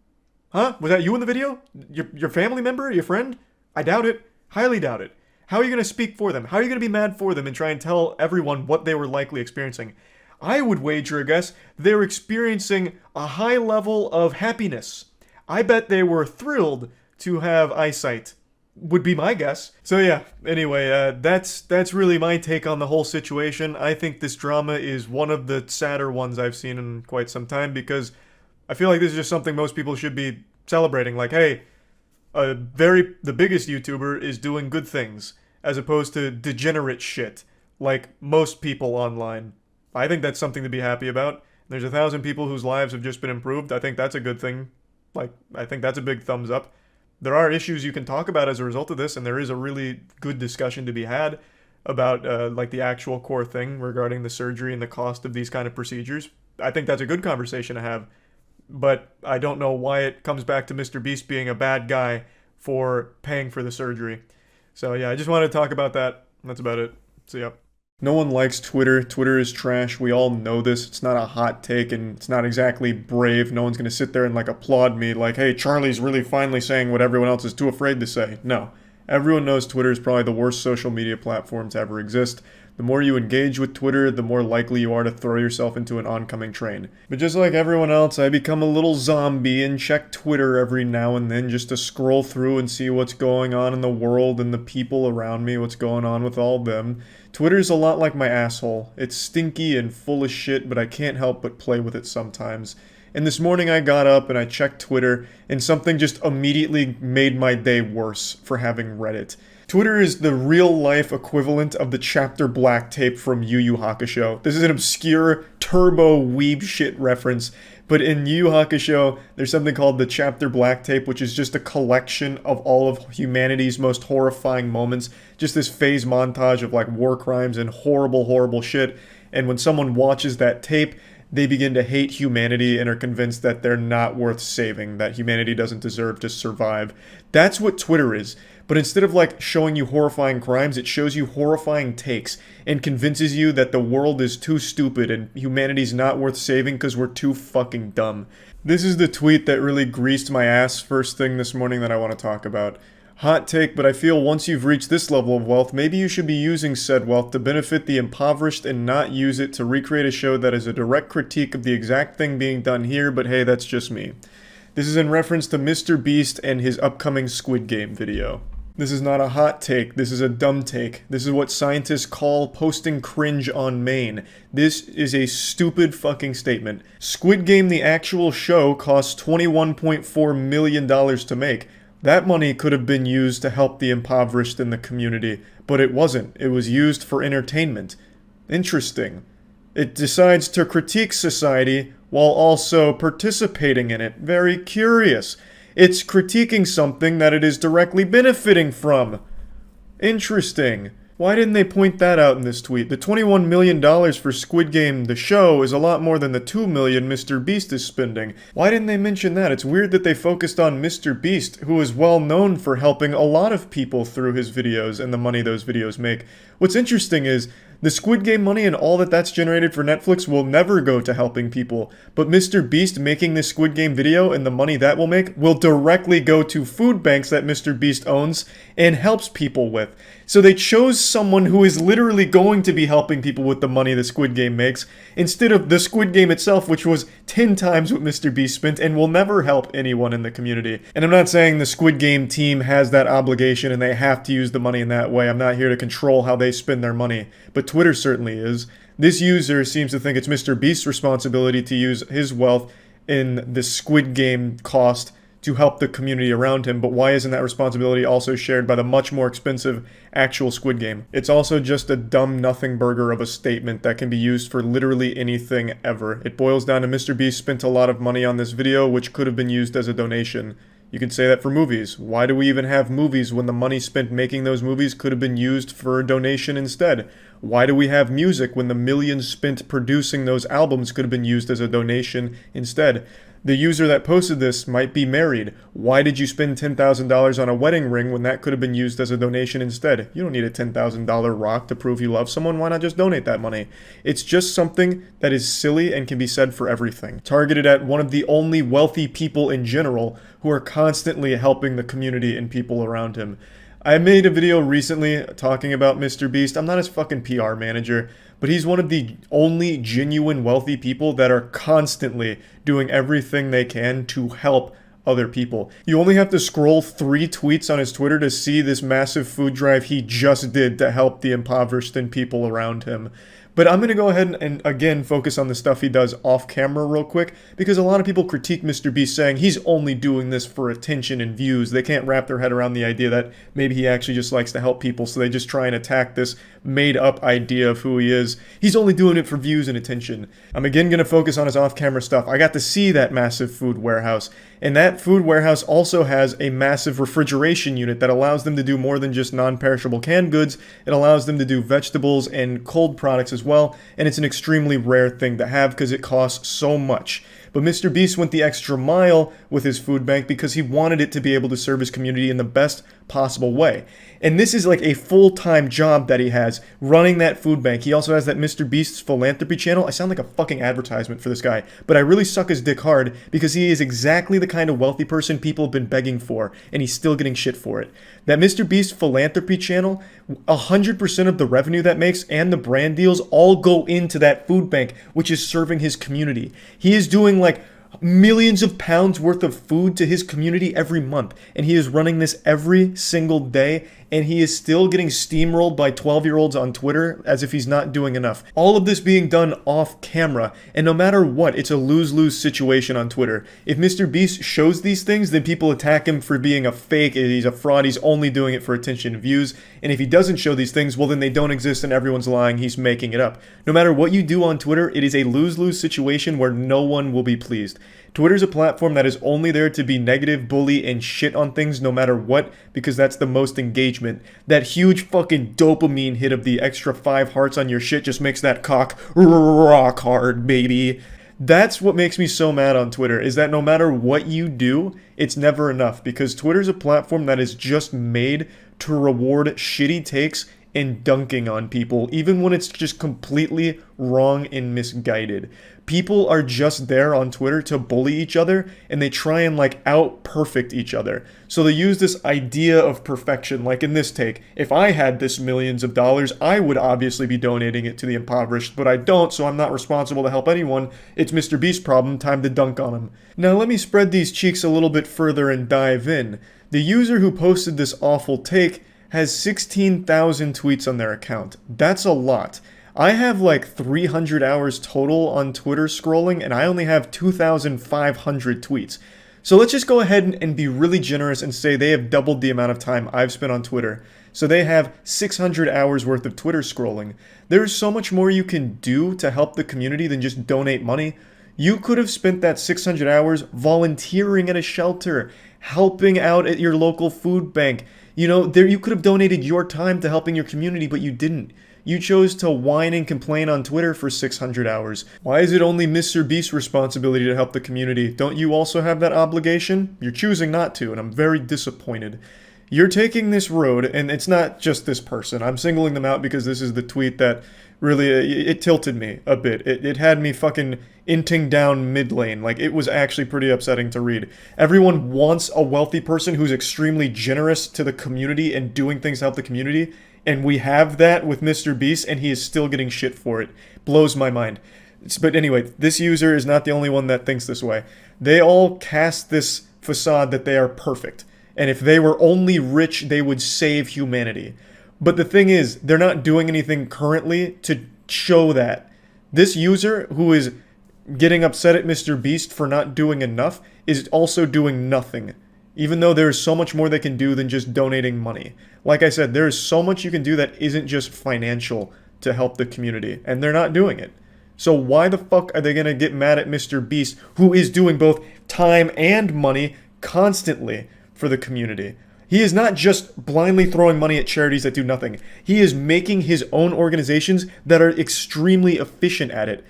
Huh? Was that you in the video? Your family member? Your friend? I doubt it. Highly doubt it. How are you going to speak for them? How are you going to be mad for them and try and tell everyone what they were likely experiencing? I would wager a guess they were experiencing a high level of happiness. I bet they were thrilled to have eyesight, would be my guess. So yeah, anyway, that's really my take on the whole situation. I think this drama is one of the sadder ones I've seen in quite some time, because I feel like this is just something most people should be celebrating. Like, hey, the biggest YouTuber is doing good things, as opposed to degenerate shit, like most people online. I think that's something to be happy about. There's 1,000 people whose lives have just been improved. I think that's a good thing. Like, I think that's a big thumbs up. There are issues you can talk about as a result of this, and there is a really good discussion to be had about, like, the actual core thing regarding the surgery and the cost of these kind of procedures. I think that's a good conversation to have, but I don't know why it comes back to MrBeast being a bad guy for paying for the surgery. So yeah, I just wanted to talk about that. That's about it. See ya. No one likes Twitter. Twitter is trash. We all know this. It's not a hot take, and it's not exactly brave. No one's going to sit there and, like, applaud me like, hey, Charlie's really finally saying what everyone else is too afraid to say. No. Everyone knows Twitter is probably the worst social media platform to ever exist. The more you engage with Twitter, the more likely you are to throw yourself into an oncoming train. But just like everyone else, I become a little zombie and check Twitter every now and then just to scroll through and see what's going on in the world and the people around me, what's going on with all of them. Twitter's a lot like my asshole. It's stinky and full of shit, but I can't help but play with it sometimes. And this morning I got up and I checked Twitter, and something just immediately made my day worse for having read it. Twitter is the real-life equivalent of the chapter black tape from Yu Yu Hakusho. This is an obscure, turbo weeb shit reference, but in Yu Yu Hakusho, there's something called the chapter black tape, which is just a collection of all of humanity's most horrifying moments. Just this phase montage of, like, war crimes and horrible, horrible shit. And when someone watches that tape, they begin to hate humanity and are convinced that they're not worth saving, that humanity doesn't deserve to survive. That's what Twitter is. But instead of, like, showing you horrifying crimes, it shows you horrifying takes and convinces you that the world is too stupid and humanity's not worth saving because we're too fucking dumb. This is the tweet that really greased my ass first thing this morning that I want to talk about. Hot take, but I feel once you've reached this level of wealth, maybe you should be using said wealth to benefit the impoverished and not use it to recreate a show that is a direct critique of the exact thing being done here, but hey, that's just me. This is in reference to MrBeast and his upcoming Squid Game video. This is not a hot take, this is a dumb take. This is what scientists call posting cringe on main. This is a stupid fucking statement. Squid Game, the actual show, cost $21.4 million to make. That money could have been used to help the impoverished in the community, but it wasn't. It was used for entertainment. Interesting. It decides to critique society while also participating in it. Very curious. It's critiquing something that it is directly benefiting from. Interesting. Why didn't they point that out in this tweet? The $21 million for Squid Game, the show, is a lot more than the $2 million MrBeast is spending. Why didn't they mention that? It's weird that they focused on MrBeast, who is well known for helping a lot of people through his videos and the money those videos make. What's interesting is, the Squid Game money and all that's generated for Netflix will never go to helping people, but MrBeast making this Squid Game video and the money that will make will directly go to food banks that MrBeast owns and helps people with. So they chose someone who is literally going to be helping people with the money the Squid Game makes, instead of the Squid Game itself, which was 10 times what MrBeast spent and will never help anyone in the community. And I'm not saying the Squid Game team has that obligation and they have to use the money in that way. I'm not here to control how they spend their money, but Twitter certainly is. This user seems to think it's MrBeast's responsibility to use his wealth in the Squid Game cost to help the community around him, but why isn't that responsibility also shared by the much more expensive actual Squid Game? It's also just a dumb nothing burger of a statement that can be used for literally anything ever. It boils down to MrBeast spent a lot of money on this video, which could have been used as a donation. You can say that for movies. Why do we even have movies when the money spent making those movies could have been used for a donation instead? Why do we have music when the millions spent producing those albums could have been used as a donation instead? The user that posted this might be married. Why did you spend $10,000 on a wedding ring when that could have been used as a donation instead? You don't need a $10,000 rock to prove you love someone. Why not just donate that money? It's just something that is silly and can be said for everything. Targeted at one of the only wealthy people in general who are constantly helping the community and people around him. I made a video recently talking about MrBeast. I'm not his fucking PR manager, but he's one of the only genuine wealthy people that are constantly doing everything they can to help other people. You only have to scroll 3 tweets on his Twitter to see this massive food drive he just did to help the impoverished and people around him. But I'm going to go ahead and again focus on the stuff he does off camera real quick, because a lot of people critique MrBeast saying he's only doing this for attention and views. They can't wrap their head around the idea that maybe he actually just likes to help people, so they just try and attack this made up idea of who he is. He's only doing it for views and attention. I'm again going to focus on his off camera stuff. I got to see that massive food warehouse, and that food warehouse also has a massive refrigeration unit that allows them to do more than just non-perishable canned goods. It allows them to do vegetables and cold products as well, and it's an extremely rare thing to have because it costs so much. But MrBeast went the extra mile with his food bank because he wanted it to be able to serve his community in the best possible way. And this is like a full-time job that he has, running that food bank. He also has that MrBeast's philanthropy channel. I sound like a fucking advertisement for this guy, but I really suck his dick hard because he is exactly the kind of wealthy person people have been begging for, and he's still getting shit for it. That MrBeast philanthropy channel, 100% of the revenue that makes and the brand deals all go into that food bank, which is serving his community. He is doing like millions of pounds worth of food to his community every month, and he is running this every single day, and he is still getting steamrolled by 12-year-olds on Twitter as if he's not doing enough. All of this being done off camera, and no matter what, it's a lose-lose situation on Twitter. If MrBeast shows these things, then people attack him for being a fake, he's a fraud, he's only doing it for attention and views, and if he doesn't show these things, well then they don't exist and everyone's lying, he's making it up. No matter what you do on Twitter, it is a lose-lose situation where no one will be pleased. Twitter's a platform that is only there to be negative, bully, and shit on things no matter what, because that's the most engagement. That huge fucking dopamine hit of the extra 5 hearts on your shit just makes that cock rock hard, baby. That's what makes me so mad on Twitter, is that no matter what you do, it's never enough, because Twitter's a platform that is just made to reward shitty takes and dunking on people, even when it's just completely wrong and misguided. People are just there on Twitter to bully each other, and they try and like out-perfect each other. So they use this idea of perfection, like in this take. If I had this millions of dollars, I would obviously be donating it to the impoverished, but I don't, so I'm not responsible to help anyone. It's MrBeast's problem, time to dunk on him. Now let me spread these cheeks a little bit further and dive in. The user who posted this awful take has 16,000 tweets on their account. That's a lot. I have like 300 hours total on Twitter scrolling, and I only have 2,500 tweets. So let's just go ahead and be really generous and say they have doubled the amount of time I've spent on Twitter. So they have 600 hours worth of Twitter scrolling. There's so much more you can do to help the community than just donate money. You could have spent that 600 hours volunteering at a shelter, helping out at your local food bank. You know, you could have donated your time to helping your community, but you didn't. You chose to whine and complain on Twitter for 600 hours. Why is it only MrBeast's responsibility to help the community? Don't you also have that obligation? You're choosing not to, and I'm very disappointed. You're taking this road, and it's not just this person. I'm singling them out because this is the tweet that really, it tilted me a bit. It had me fucking inting down mid lane. Like, it was actually pretty upsetting to read. Everyone wants a wealthy person who's extremely generous to the community and doing things to help the community. And we have that with MrBeast, and he is still getting shit for it. Blows my mind. But anyway, this user is not the only one that thinks this way. They all cast this facade that they are perfect. And if they were only rich, they would save humanity. But the thing is, they're not doing anything currently to show that. This user who is getting upset at MrBeast for not doing enough is also doing nothing. Even though there is so much more they can do than just donating money. Like I said, there is so much you can do that isn't just financial to help the community, and they're not doing it. So why the fuck are they gonna get mad at MrBeast, who is doing both time and money constantly for the community? He is not just blindly throwing money at charities that do nothing. He is making his own organizations that are extremely efficient at it.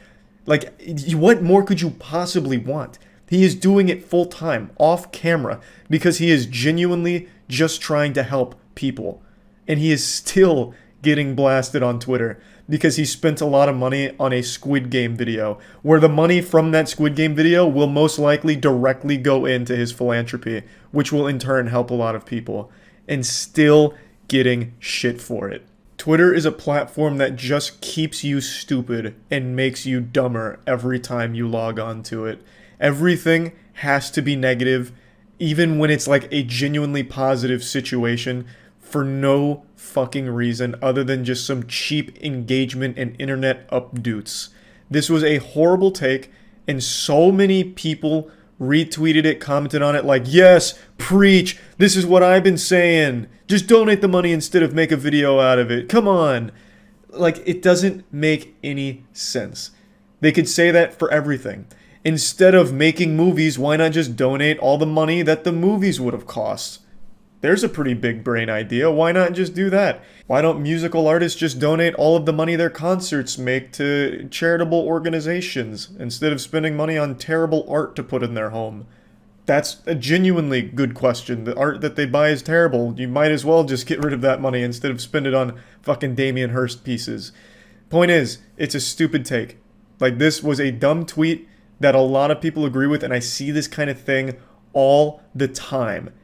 Like, what more could you possibly want? He is doing it full time, off camera, because he is genuinely just trying to help people. And he is still getting blasted on Twitter because he spent a lot of money on a Squid Game video, where the money from that Squid Game video will most likely directly go into his philanthropy, which will in turn help a lot of people, and still getting shit for it. Twitter is a platform that just keeps you stupid and makes you dumber every time you log on to it. Everything has to be negative, even when it's like a genuinely positive situation, for no fucking reason other than just some cheap engagement and internet updoots. This was a horrible take, and so many people retweeted it, commented on it like, yes, preach, this is what I've been saying. Just donate the money instead of make a video out of it. Come on. Like, it doesn't make any sense. They could say that for everything. Instead of making movies, why not just donate all the money that the movies would have cost? There's a pretty big brain idea. Why not just do that? Why don't musical artists just donate all of the money their concerts make to charitable organizations instead of spending money on terrible art to put in their home? That's a genuinely good question. The art that they buy is terrible. You might as well just get rid of that money instead of spend it on fucking Damien Hirst pieces. Point is, it's a stupid take. Like, this was a dumb tweet that a lot of people agree with, and I see this kind of thing all the time.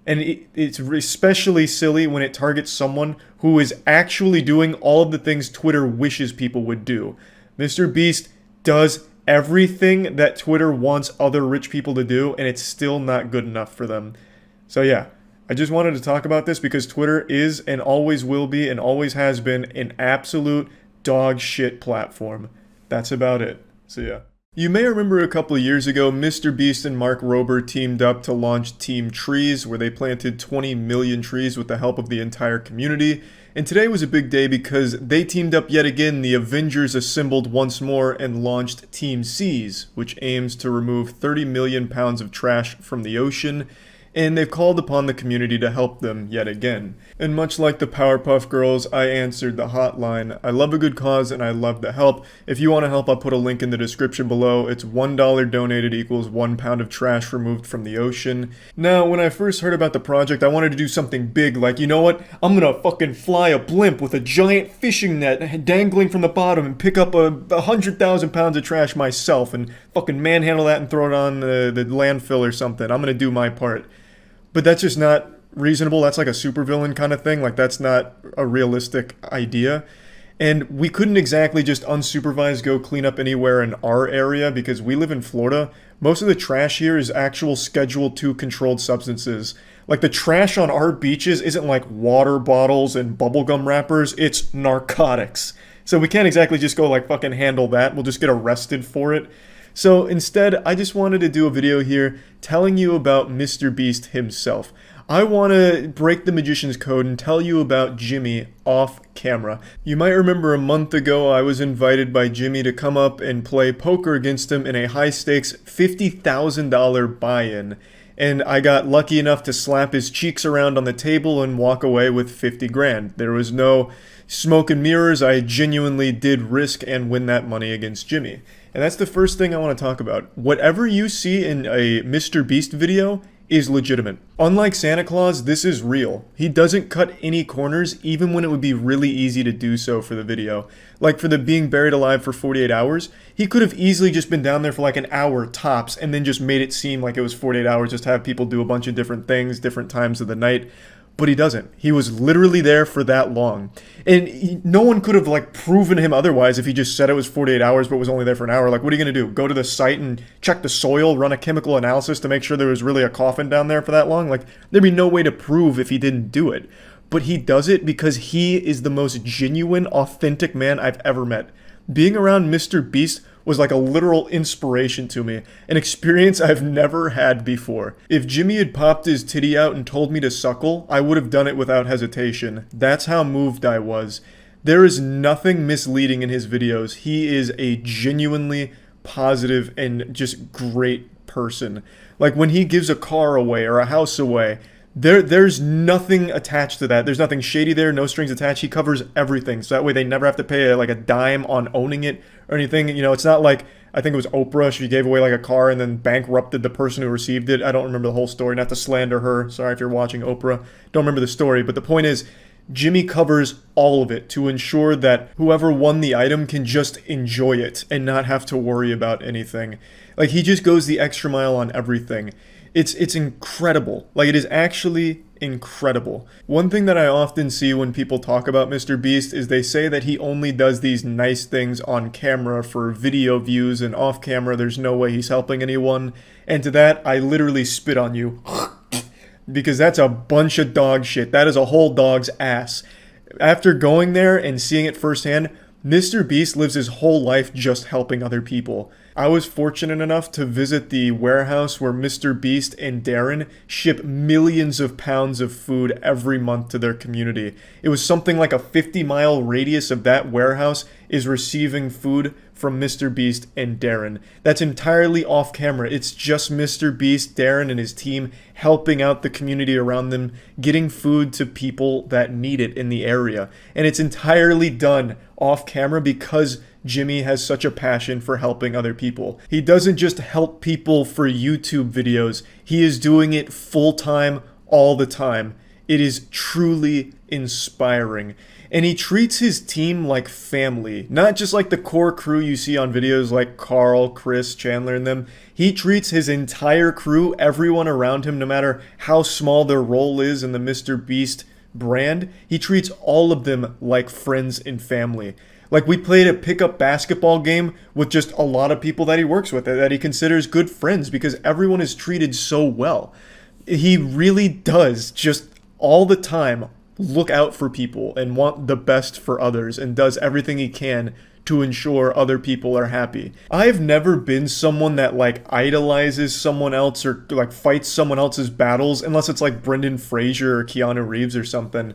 And it's especially silly when it targets someone who is actually doing all of the things Twitter wishes people would do. MrBeast does everything that Twitter wants other rich people to do, and it's still not good enough for them. So yeah, I just wanted to talk about this because Twitter is and always will be and always has been an absolute dog shit platform. That's about it. So yeah. You may remember a couple of years ago, MrBeast and Mark Rober teamed up to launch TeamSeas, where they planted 20 million trees with the help of the entire community. And today was a big day because they teamed up yet again, the Avengers assembled once more and launched TeamSeas, which aims to remove 30 million pounds of trash from the ocean. And they've called upon the community to help them yet again. And much like the Powerpuff Girls, I answered the hotline. I love a good cause and I love the help. If you want to help, I'll put a link in the description below. It's $1 donated equals 1 pound of trash removed from the ocean. Now, when I first heard about the project, I wanted to do something big, like, you know what? I'm gonna fucking fly a blimp with a giant fishing net dangling from the bottom and pick up 100,000 pounds of trash myself and fucking manhandle that and throw it on the landfill or something. I'm gonna do my part. But that's just not reasonable. That's like a supervillain kind of thing. Like, that's not a realistic idea. And we couldn't exactly just unsupervised go clean up anywhere in our area because we live in Florida. Most of the trash here is actual Schedule II controlled substances. Like, the trash on our beaches isn't like water bottles and bubblegum wrappers. It's narcotics. So we can't exactly just go like fucking handle that. We'll just get arrested for it. So instead, I just wanted to do a video here telling you about MrBeast himself. I want to break the magician's code and tell you about Jimmy off camera. You might remember a month ago I was invited by Jimmy to come up and play poker against him in a high-stakes $50,000 buy-in. And I got lucky enough to slap his cheeks around on the table and walk away with 50 grand. There was no smoke and mirrors. I genuinely did risk and win that money against Jimmy. And that's the first thing I want to talk about. Whatever you see in a MrBeast video is legitimate. Unlike Santa Claus, this is real. He doesn't cut any corners, even when it would be really easy to do so for the video. Like for the being buried alive for 48 hours, he could have easily just been down there for like an hour tops and then just made it seem like it was 48 hours, just have people do a bunch of different things, different times of the night. But he doesn't. He was literally there for that long. And no one could have like proven him otherwise if he just said it was 48 hours but was only there for an hour. Like, what are you going to do? Go to the site and check the soil, run a chemical analysis to make sure there was really a coffin down there for that long? Like, there'd be no way to prove if he didn't do it. But he does it because he is the most genuine, authentic man I've ever met. Being around MrBeast was like a literal inspiration to me, an experience I've never had before. If Jimmy had popped his titty out and told me to suckle, I would have done it without hesitation. That's how moved I was. There is nothing misleading in his videos. He is a genuinely positive and just great person. Like when he gives a car away or a house away, there's nothing attached to that. There's nothing shady there, no strings attached. He covers everything, so that way they never have to pay like a dime on owning it or anything. You know, it's not like, I think it was Oprah, she gave away like a car and then bankrupted the person who received it. I don't remember the whole story, not to slander her. Sorry if you're watching Oprah. Don't remember the story, but the point is, Jimmy covers all of it to ensure that whoever won the item can just enjoy it and not have to worry about anything. Like, he just goes the extra mile on everything. It's incredible. Like, it is actually incredible. One thing that I often see when people talk about MrBeast is they say that he only does these nice things on camera for video views, and off camera there's no way he's helping anyone. And to that, I literally spit on you. Because that's a bunch of dog shit. That is a whole dog's ass. After going there and seeing it firsthand, MrBeast lives his whole life just helping other people. I was fortunate enough to visit the warehouse where MrBeast and Darren ship millions of pounds of food every month to their community. It was something like a 50-mile radius of that warehouse is receiving food from MrBeast and Darren. That's entirely off camera. It's just MrBeast, Darren, and his team helping out the community around them, getting food to people that need it in the area. And it's entirely done off camera because Jimmy has such a passion for helping other people. He doesn't just help people for YouTube videos. He is doing it full-time, all the time. It is truly inspiring. And he treats his team like family, not just like the core crew you see on videos like Carl, Chris, Chandler, and them. He treats his entire crew, everyone around him, no matter how small their role is in the MrBeast brand, he treats all of them like friends and family. Like, we played a pickup basketball game with just a lot of people that he works with, that he considers good friends, because everyone is treated so well. He really does just all the time look out for people and want the best for others, and does everything he can to ensure other people are happy. I've never been someone that like idolizes someone else or like fights someone else's battles, unless it's like Brendan Fraser or Keanu Reeves or something.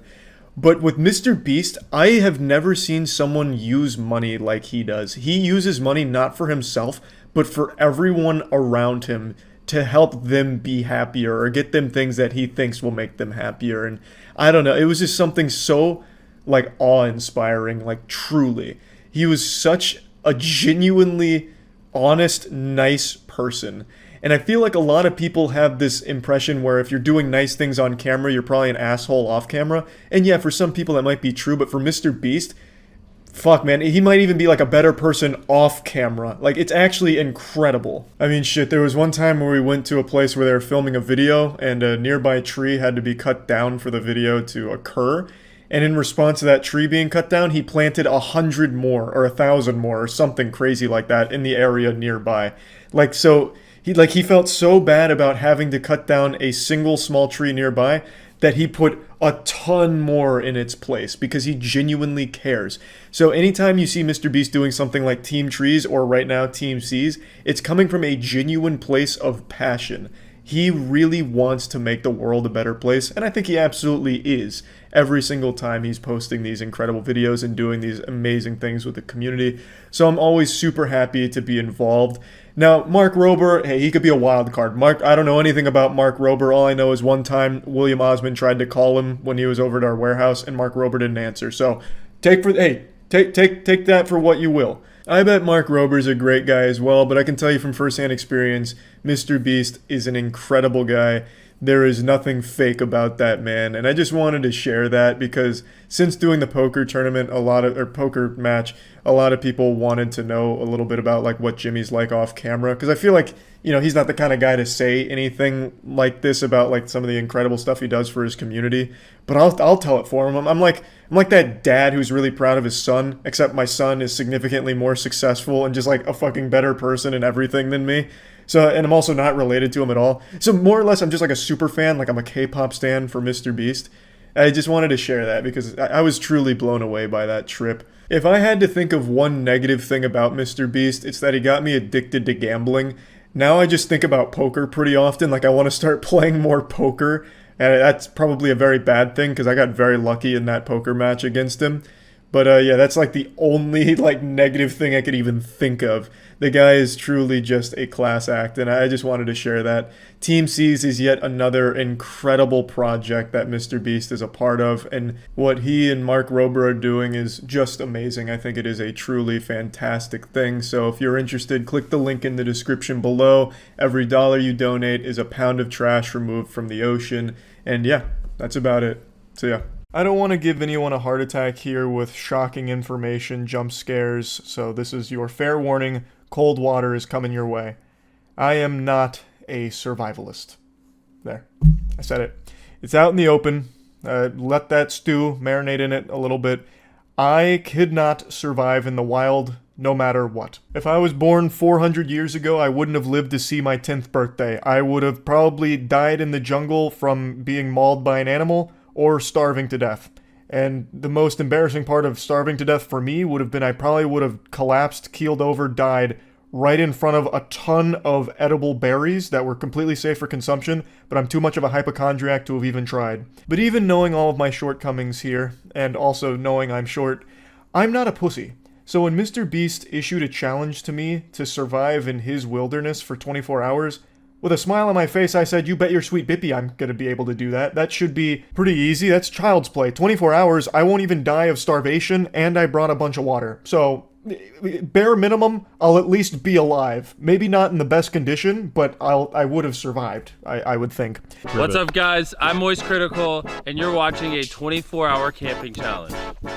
But with MrBeast, I have never seen someone use money like he does. He uses money not for himself, but for everyone around him to help them be happier or get them things that he thinks will make them happier. And I don't know, it was just something so like awe-inspiring, like truly. He was such a genuinely honest, nice person. And I feel like a lot of people have this impression where if you're doing nice things on camera, you're probably an asshole off camera. And yeah, for some people that might be true, but for MrBeast, fuck man, he might even be like a better person off camera. Like, it's actually incredible. I mean, shit, there was one time where we went to a place where they were filming a video and a nearby tree had to be cut down for the video to occur. And in response to that tree being cut down, he planted 100 more or 1,000 more or something crazy like that in the area nearby. Like, so he felt so bad about having to cut down a single small tree nearby that he put a ton more in its place because he genuinely cares. So anytime you see MrBeast doing something like Team Trees or right now TeamSeas, it's coming from a genuine place of passion. He really wants to make the world a better place, and I think he absolutely is every single time he's posting these incredible videos and doing these amazing things with the community. So I'm always super happy to be involved. Now, Mark Rober, hey, he could be a wild card. I don't know anything about Mark Rober. All I know is one time William Osmond tried to call him when he was over at our warehouse, and Mark Rober didn't answer. So take that for what you will. I bet Mark Rober's a great guy as well, but I can tell you from firsthand experience, MrBeast is an incredible guy. There is nothing fake about that man, and I just wanted to share that because since doing the poker tournament, poker match, a lot of people wanted to know a little bit about like what Jimmy's like off camera, because I feel like, you know, he's not the kind of guy to say anything like this about like some of the incredible stuff he does for his community, but I'll tell it for him. I'm like that dad who's really proud of his son, except my son is significantly more successful and just like a fucking better person and everything than me. So, and I'm also not related to him at all. So more or less, I'm just like a super fan. Like, I'm a K-pop stan for MrBeast. I just wanted to share that because I was truly blown away by that trip. If I had to think of one negative thing about MrBeast, it's that he got me addicted to gambling. Now I just think about poker pretty often, like I want to start playing more poker, and that's probably a very bad thing because I got very lucky in that poker match against him. But yeah, that's like the only like negative thing I could even think of. The guy is truly just a class act, and I just wanted to share that. TeamSeas is yet another incredible project that MrBeast is a part of, and what he and Mark Rober are doing is just amazing. I think it is a truly fantastic thing. So if you're interested, click the link in the description below. Every dollar you donate is a pound of trash removed from the ocean. And yeah, that's about it. So yeah. I don't want to give anyone a heart attack here with shocking information, jump scares, so this is your fair warning. Cold water is coming your way. I am not a survivalist. There. I said it. It's out in the open. Let that stew marinate in it a little bit. I could not survive in the wild no matter what. If I was born 400 years ago, I wouldn't have lived to see my 10th birthday. I would have probably died in the jungle from being mauled by an animal or starving to death. And the most embarrassing part of starving to death for me would have been I probably would have collapsed, keeled over, died right in front of a ton of edible berries that were completely safe for consumption, but I'm too much of a hypochondriac to have even tried. But even knowing all of my shortcomings here, and also knowing I'm short, I'm not a pussy. So when MrBeast issued a challenge to me to survive in his wilderness for 24 hours, with a smile on my face, I said, you bet your sweet bippy I'm gonna be able to do that. That should be pretty easy. That's child's play. 24 hours, I won't even die of starvation, and I brought a bunch of water. So, bare minimum, I'll at least be alive. Maybe not in the best condition, but I would have survived, I would think. What's up, guys? I'm Moist Critical, and you're watching a 24-hour camping challenge.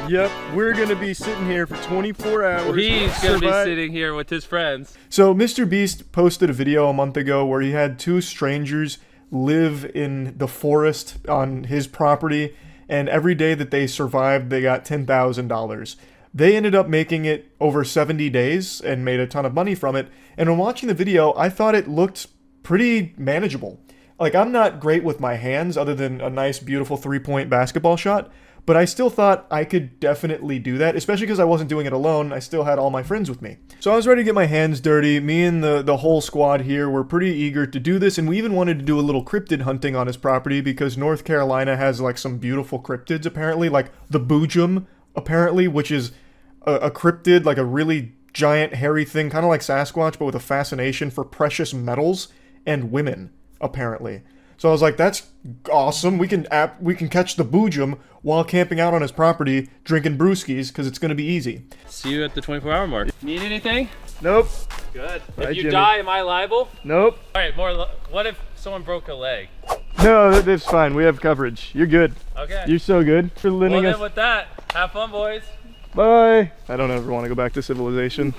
Yep, we're gonna be sitting here for 24 hours. He's gonna be sitting here with his friends. So MrBeast posted a video a month ago where he had two strangers live in the forest on his property, and every day that they survived, they got $10,000. They ended up making it over 70 days and made a ton of money from it. And when watching the video, I thought it looked pretty manageable. Like, I'm not great with my hands other than a nice, beautiful three-point basketball shot, but I still thought I could definitely do that, especially because I wasn't doing it alone. I still had all my friends with me. So I was ready to get my hands dirty. Me and the whole squad here were pretty eager to do this, and we even wanted to do a little cryptid hunting on his property because North Carolina has, like, some beautiful cryptids, apparently, like the Boojum, apparently, which is a cryptid, like a really giant hairy thing, kind of like Sasquatch, but with a fascination for precious metals and women, apparently. So I was like, that's awesome. We can catch the Boojum while camping out on his property, drinking brewskis, because it's going to be easy. See you at the 24-hour mark. Need anything? Nope. Good. Bye, If you Jimmy. die, am I liable? Nope. All right, what if someone broke a leg? No, that's fine. We have coverage. You're good. Okay. You're so good for Well, lending then us. with that, have fun, boys. Bye. I don't ever want to go back to civilization.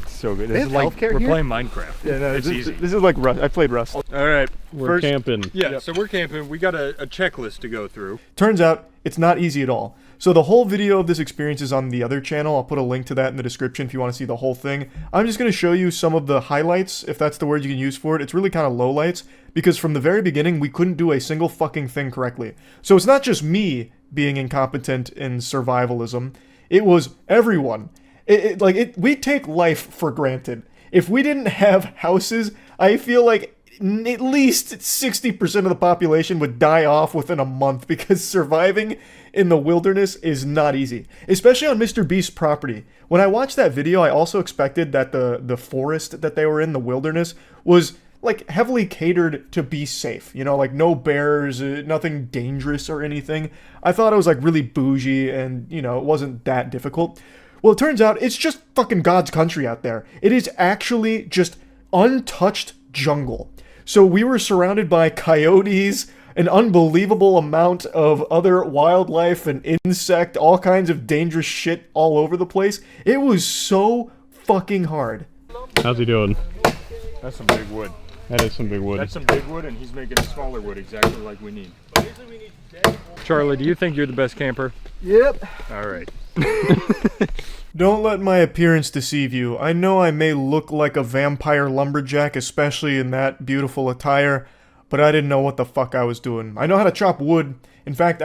So good. This is like we're playing Minecraft. Yeah, no, it's this easy. is like Rust. I played Rust. All right, We're camping. Yeah, so we're camping. We got a checklist to go through. Turns out it's not easy at all. So the whole video of this experience is on the other channel. I'll put a link to that in the description if you want to see the whole thing. I'm just going to show you some of the highlights, if that's the word you can use for it. It's really kind of lowlights, because from the very beginning, we couldn't do a single fucking thing correctly. So it's not just me being incompetent in survivalism. It was everyone. We take life for granted. If we didn't have houses, I feel like at least 60% of the population would die off within a month, because surviving in the wilderness is not easy, especially on MrBeast's property. When I watched that video, I also expected that the forest that they were in, the wilderness, was like heavily catered to be safe, you know, like no bears, nothing dangerous or anything. I thought it was like really bougie and, you know, it wasn't that difficult. Well, it turns out it's just fucking God's country out there. It is actually just untouched jungle. So we were surrounded by coyotes, an unbelievable amount of other wildlife and insect, all kinds of dangerous shit all over the place. It was so fucking hard. How's he doing? That's some big wood. That is some big wood. That's some big wood, and he's making a smaller wood exactly like we need. Charlie, do you think you're the best camper? Yep. All right. Don't let my appearance deceive you. I know I may look like a vampire lumberjack, especially in that beautiful attire, but I didn't know what the fuck I was doing. I know how to chop wood. In fact,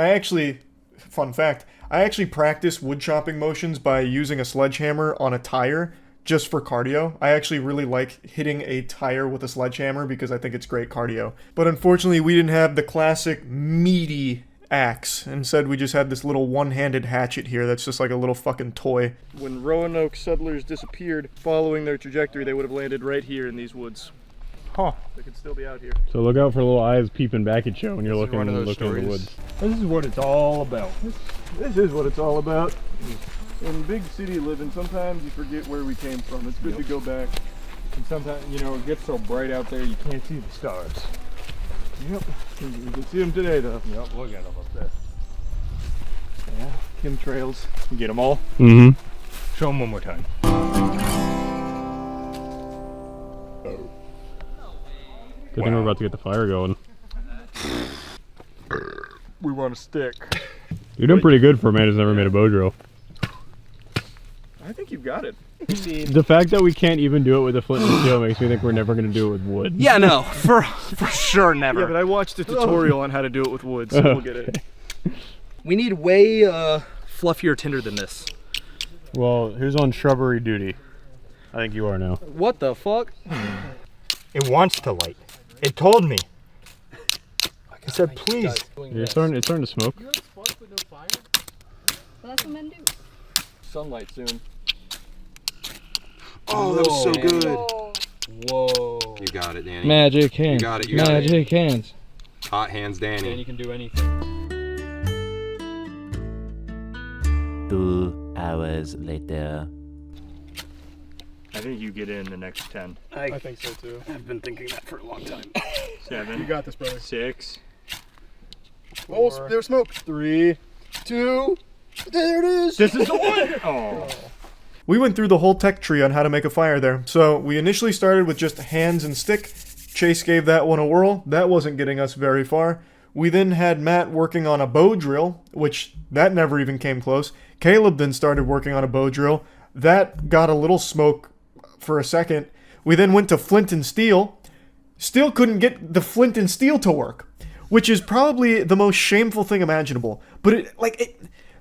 fun fact, I actually practice wood chopping motions by using a sledgehammer on a tire just for cardio. I actually really like hitting a tire with a sledgehammer because I think it's great cardio. But unfortunately, we didn't have the classic meaty axe. Instead, we just had this little one-handed hatchet here that's just like a little fucking toy. When Roanoke settlers disappeared, following their trajectory, they would have landed right here in these woods. Huh. They could still be out here. So look out for little eyes peeping back at you when you're looking one of in those the woods. This is what it's all about. This is what it's all about. In big city living, sometimes you forget where we came from. It's good to go back. And sometimes, you know, it gets so bright out there you can't see the stars. Yep. You can see them today, though. Yep, look at them up there. Yeah. Chemtrails. You get them all? Mm-hmm. Show them one more time. Good thing we're about to get the fire going. We want a stick. You're doing pretty good for a man who's never made a bow drill. I think you've got it. The fact that we can't even do it with a flint and steel makes me think we're never going to do it with wood. Yeah, no, for sure, never. Yeah, but I watched a tutorial on how to do it with wood, so we'll get it. We need way fluffier tinder than this. Well, who's on shrubbery duty? I think you are now. What the fuck? It wants to light. It told me. It said, please. It's starting to smoke. That's what men do. Sunlight soon. Oh, that was so good. Whoa. You got it, Danny. Magic hands. You got it. You got it. Magic hands. Hot hands, Danny. Danny can do anything. 2 hours later. I think you get in the next 10. I think so, too. I've been thinking that for a long time. 7. You got this, brother. 6. Oh, there's smoke. 3, 2, there it is. This is the one! Oh. We went through the whole tech tree on how to make a fire there. So we initially started with just hands and stick. Chase gave that one a whirl. That wasn't getting us very far. We then had Matt working on a bow drill, which that never even came close. Caleb then started working on a bow drill. That got a little smoke for a second. We then went to flint and steel. Still couldn't get the flint and steel to work, which is probably the most shameful thing imaginable. But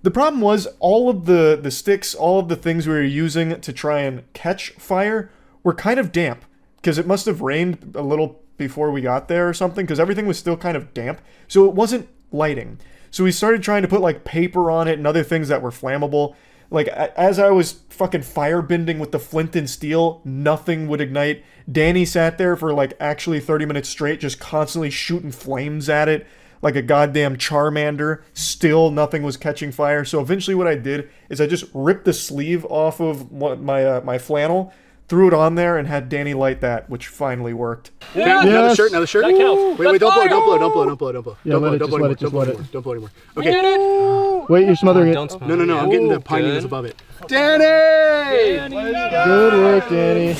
the problem was all of the sticks, all of the things we were using to try and catch fire were kind of damp because it must have rained a little before we got there or something because everything was still kind of damp. So it wasn't lighting. So we started trying to put like paper on it and other things that were flammable. Like as I was fucking firebending with the flint and steel, nothing would ignite. Danny sat there for like actually 30 minutes straight just constantly shooting flames at it. Like a goddamn Charmander, still nothing was catching fire. So eventually what I did is I just ripped the sleeve off of my flannel, threw it on there, and had Danny light that, which finally worked. Yeah. Now the shirt, now the shirt. That counts. Wait, don't blow, don't blow, don't blow, don't blow, don't blow. Yeah, Don't let blow, it, don't blow just anymore, let it, don't just blow let anymore, it. don't blow anymore. Okay. Wait, you're smothering it. No, I'm getting the pine needles above it. Danny! Good work, Danny.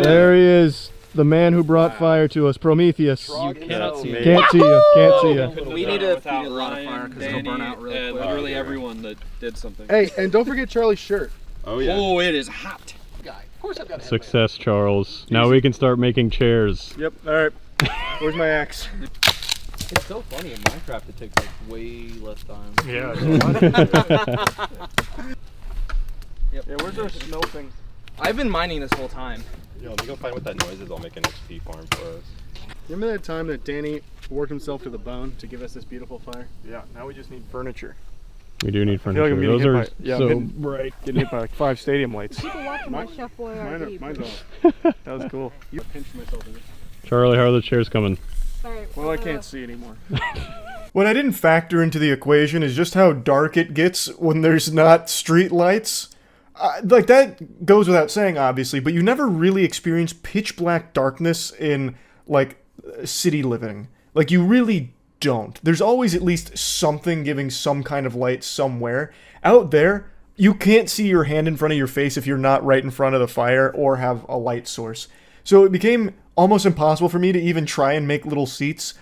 There he is. The man who brought fire to us, Prometheus. You cannot see it. Can't see you, can't see you. We need a lot of fire because it'll burn out really quick. Literally everyone that did something. Hey, and don't forget Charlie's shirt. Oh, yeah. Oh, it is hot. Guy. Of course I've got a Success, Charles. Now we can start making chairs. Yep, alright. Where's my axe? It's so funny in Minecraft it takes like way less time. Yeah. Yeah, where's our snow thing? I've been mining this whole time. Yo, let me go find what that noise is. I'll make an XP farm for us. Remember that time that Danny worked himself to the bone to give us this beautiful fire? Yeah, now we just need furniture. We do need feel like furniture. I'm getting Those hit are by- yeah, I'm so getting- bright. Getting hit by like 5 stadium lights. People watching my Chef Boy RV. Mine's off. That was cool. You pinched myself in it. Charlie, how are the chairs coming? Sorry, Well, I can't see anymore. What I didn't factor into the equation is just how dark it gets when there's not street lights. Like, that goes without saying, obviously, but you never really experience pitch black darkness in, like, city living. Like, you really don't. There's always at least something giving some kind of light somewhere. Out there, you can't see your hand in front of your face if you're not right in front of the fire or have a light source. So it became almost impossible for me to even try and make little seats,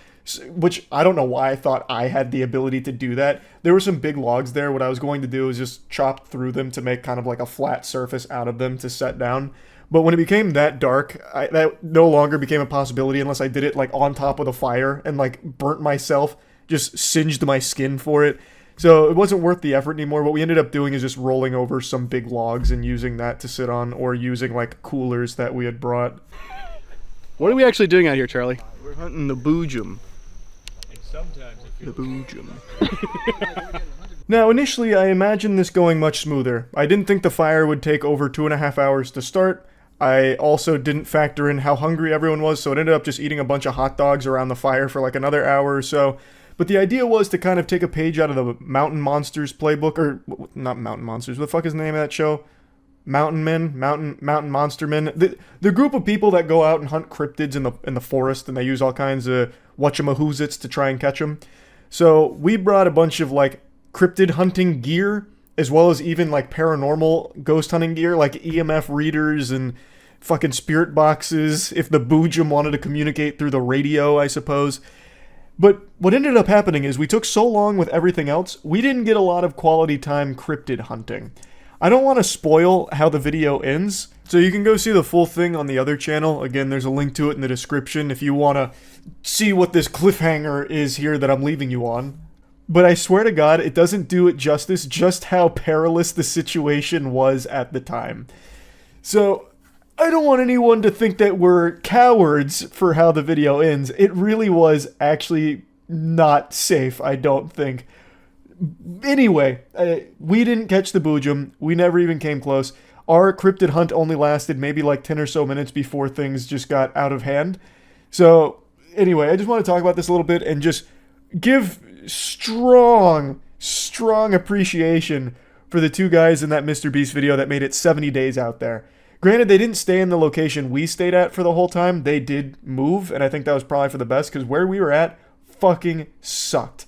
which I don't know why I thought I had the ability to do that. There were some big logs there. What I was going to do was just chop through them to make kind of like a flat surface out of them to set down. But when it became that dark, that no longer became a possibility unless I did it like on top of the fire and like burnt myself, just singed my skin for it. So it wasn't worth the effort anymore. What we ended up doing is just rolling over some big logs and using that to sit on, or using like coolers that we had brought. What are we actually doing out here, Charlie? We're hunting the boojum. The boojum. Now, initially, I imagined this going much smoother. I didn't think the fire would take over 2.5 hours to start. I also didn't factor in how hungry everyone was, so it ended up just eating a bunch of hot dogs around the fire for like another hour or so. But the idea was to kind of take a page out of the Mountain Monsters playbook, or not Mountain Monsters, what the fuck is the name of that show? Mountain Men? Mountain Monster Men? The group of people that go out and hunt cryptids in the forest, and they use all kinds of whatchamahoozits to try and catch them. So we brought a bunch of like cryptid hunting gear, as well as even like paranormal ghost hunting gear, like EMF readers and fucking spirit boxes, if the boojum wanted to communicate through the radio, I suppose. But what ended up happening is we took so long with everything else, we didn't get a lot of quality time cryptid hunting. I don't want to spoil how the video ends, so you can go see the full thing on the other channel. Again, there's a link to it in the description if you want to see what this cliffhanger is here that I'm leaving you on. But I swear to God, it doesn't do it justice just how perilous the situation was at the time. So, I don't want anyone to think that we're cowards for how the video ends. It really was actually not safe, I don't think. Anyway, we didn't catch the boojum. We never even came close. Our cryptid hunt only lasted maybe like 10 or so minutes before things just got out of hand. So, anyway, I just want to talk about this a little bit and just give strong appreciation for the two guys in that MrBeast video that made it 70 days out there. Granted, they didn't stay in the location we stayed at for the whole time. They did move, and I think that was probably for the best, because where we were at fucking sucked.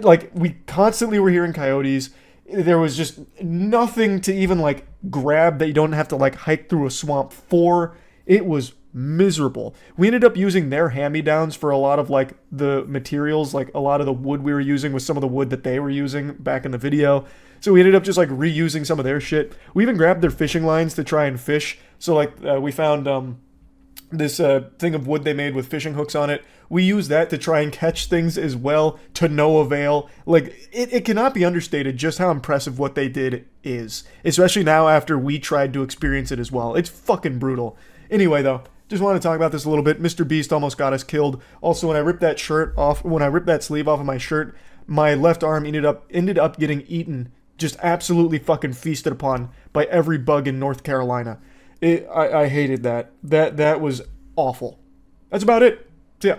Like, we constantly were hearing coyotes. There was just nothing to even, like, grab that you don't have to, like, hike through a swamp for. It was miserable. We ended up using their hand-me-downs for a lot of like the materials, like a lot of the wood we were using was some of the wood that they were using back in the video. So we ended up just like reusing some of their shit. We even grabbed their fishing lines to try and fish. So like we found this thing of wood they made with fishing hooks on it. We used that to try and catch things as well, to no avail. Like, it cannot be understated just how impressive what they did is. Especially now after we tried to experience it as well. It's fucking brutal. Anyway, though, just want to talk about this a little bit. MrBeast almost got us killed. Also, when I ripped that sleeve off of my shirt, my left arm ended up getting eaten, just absolutely fucking feasted upon by every bug in North Carolina. I hated that. That was awful. That's about it. See ya.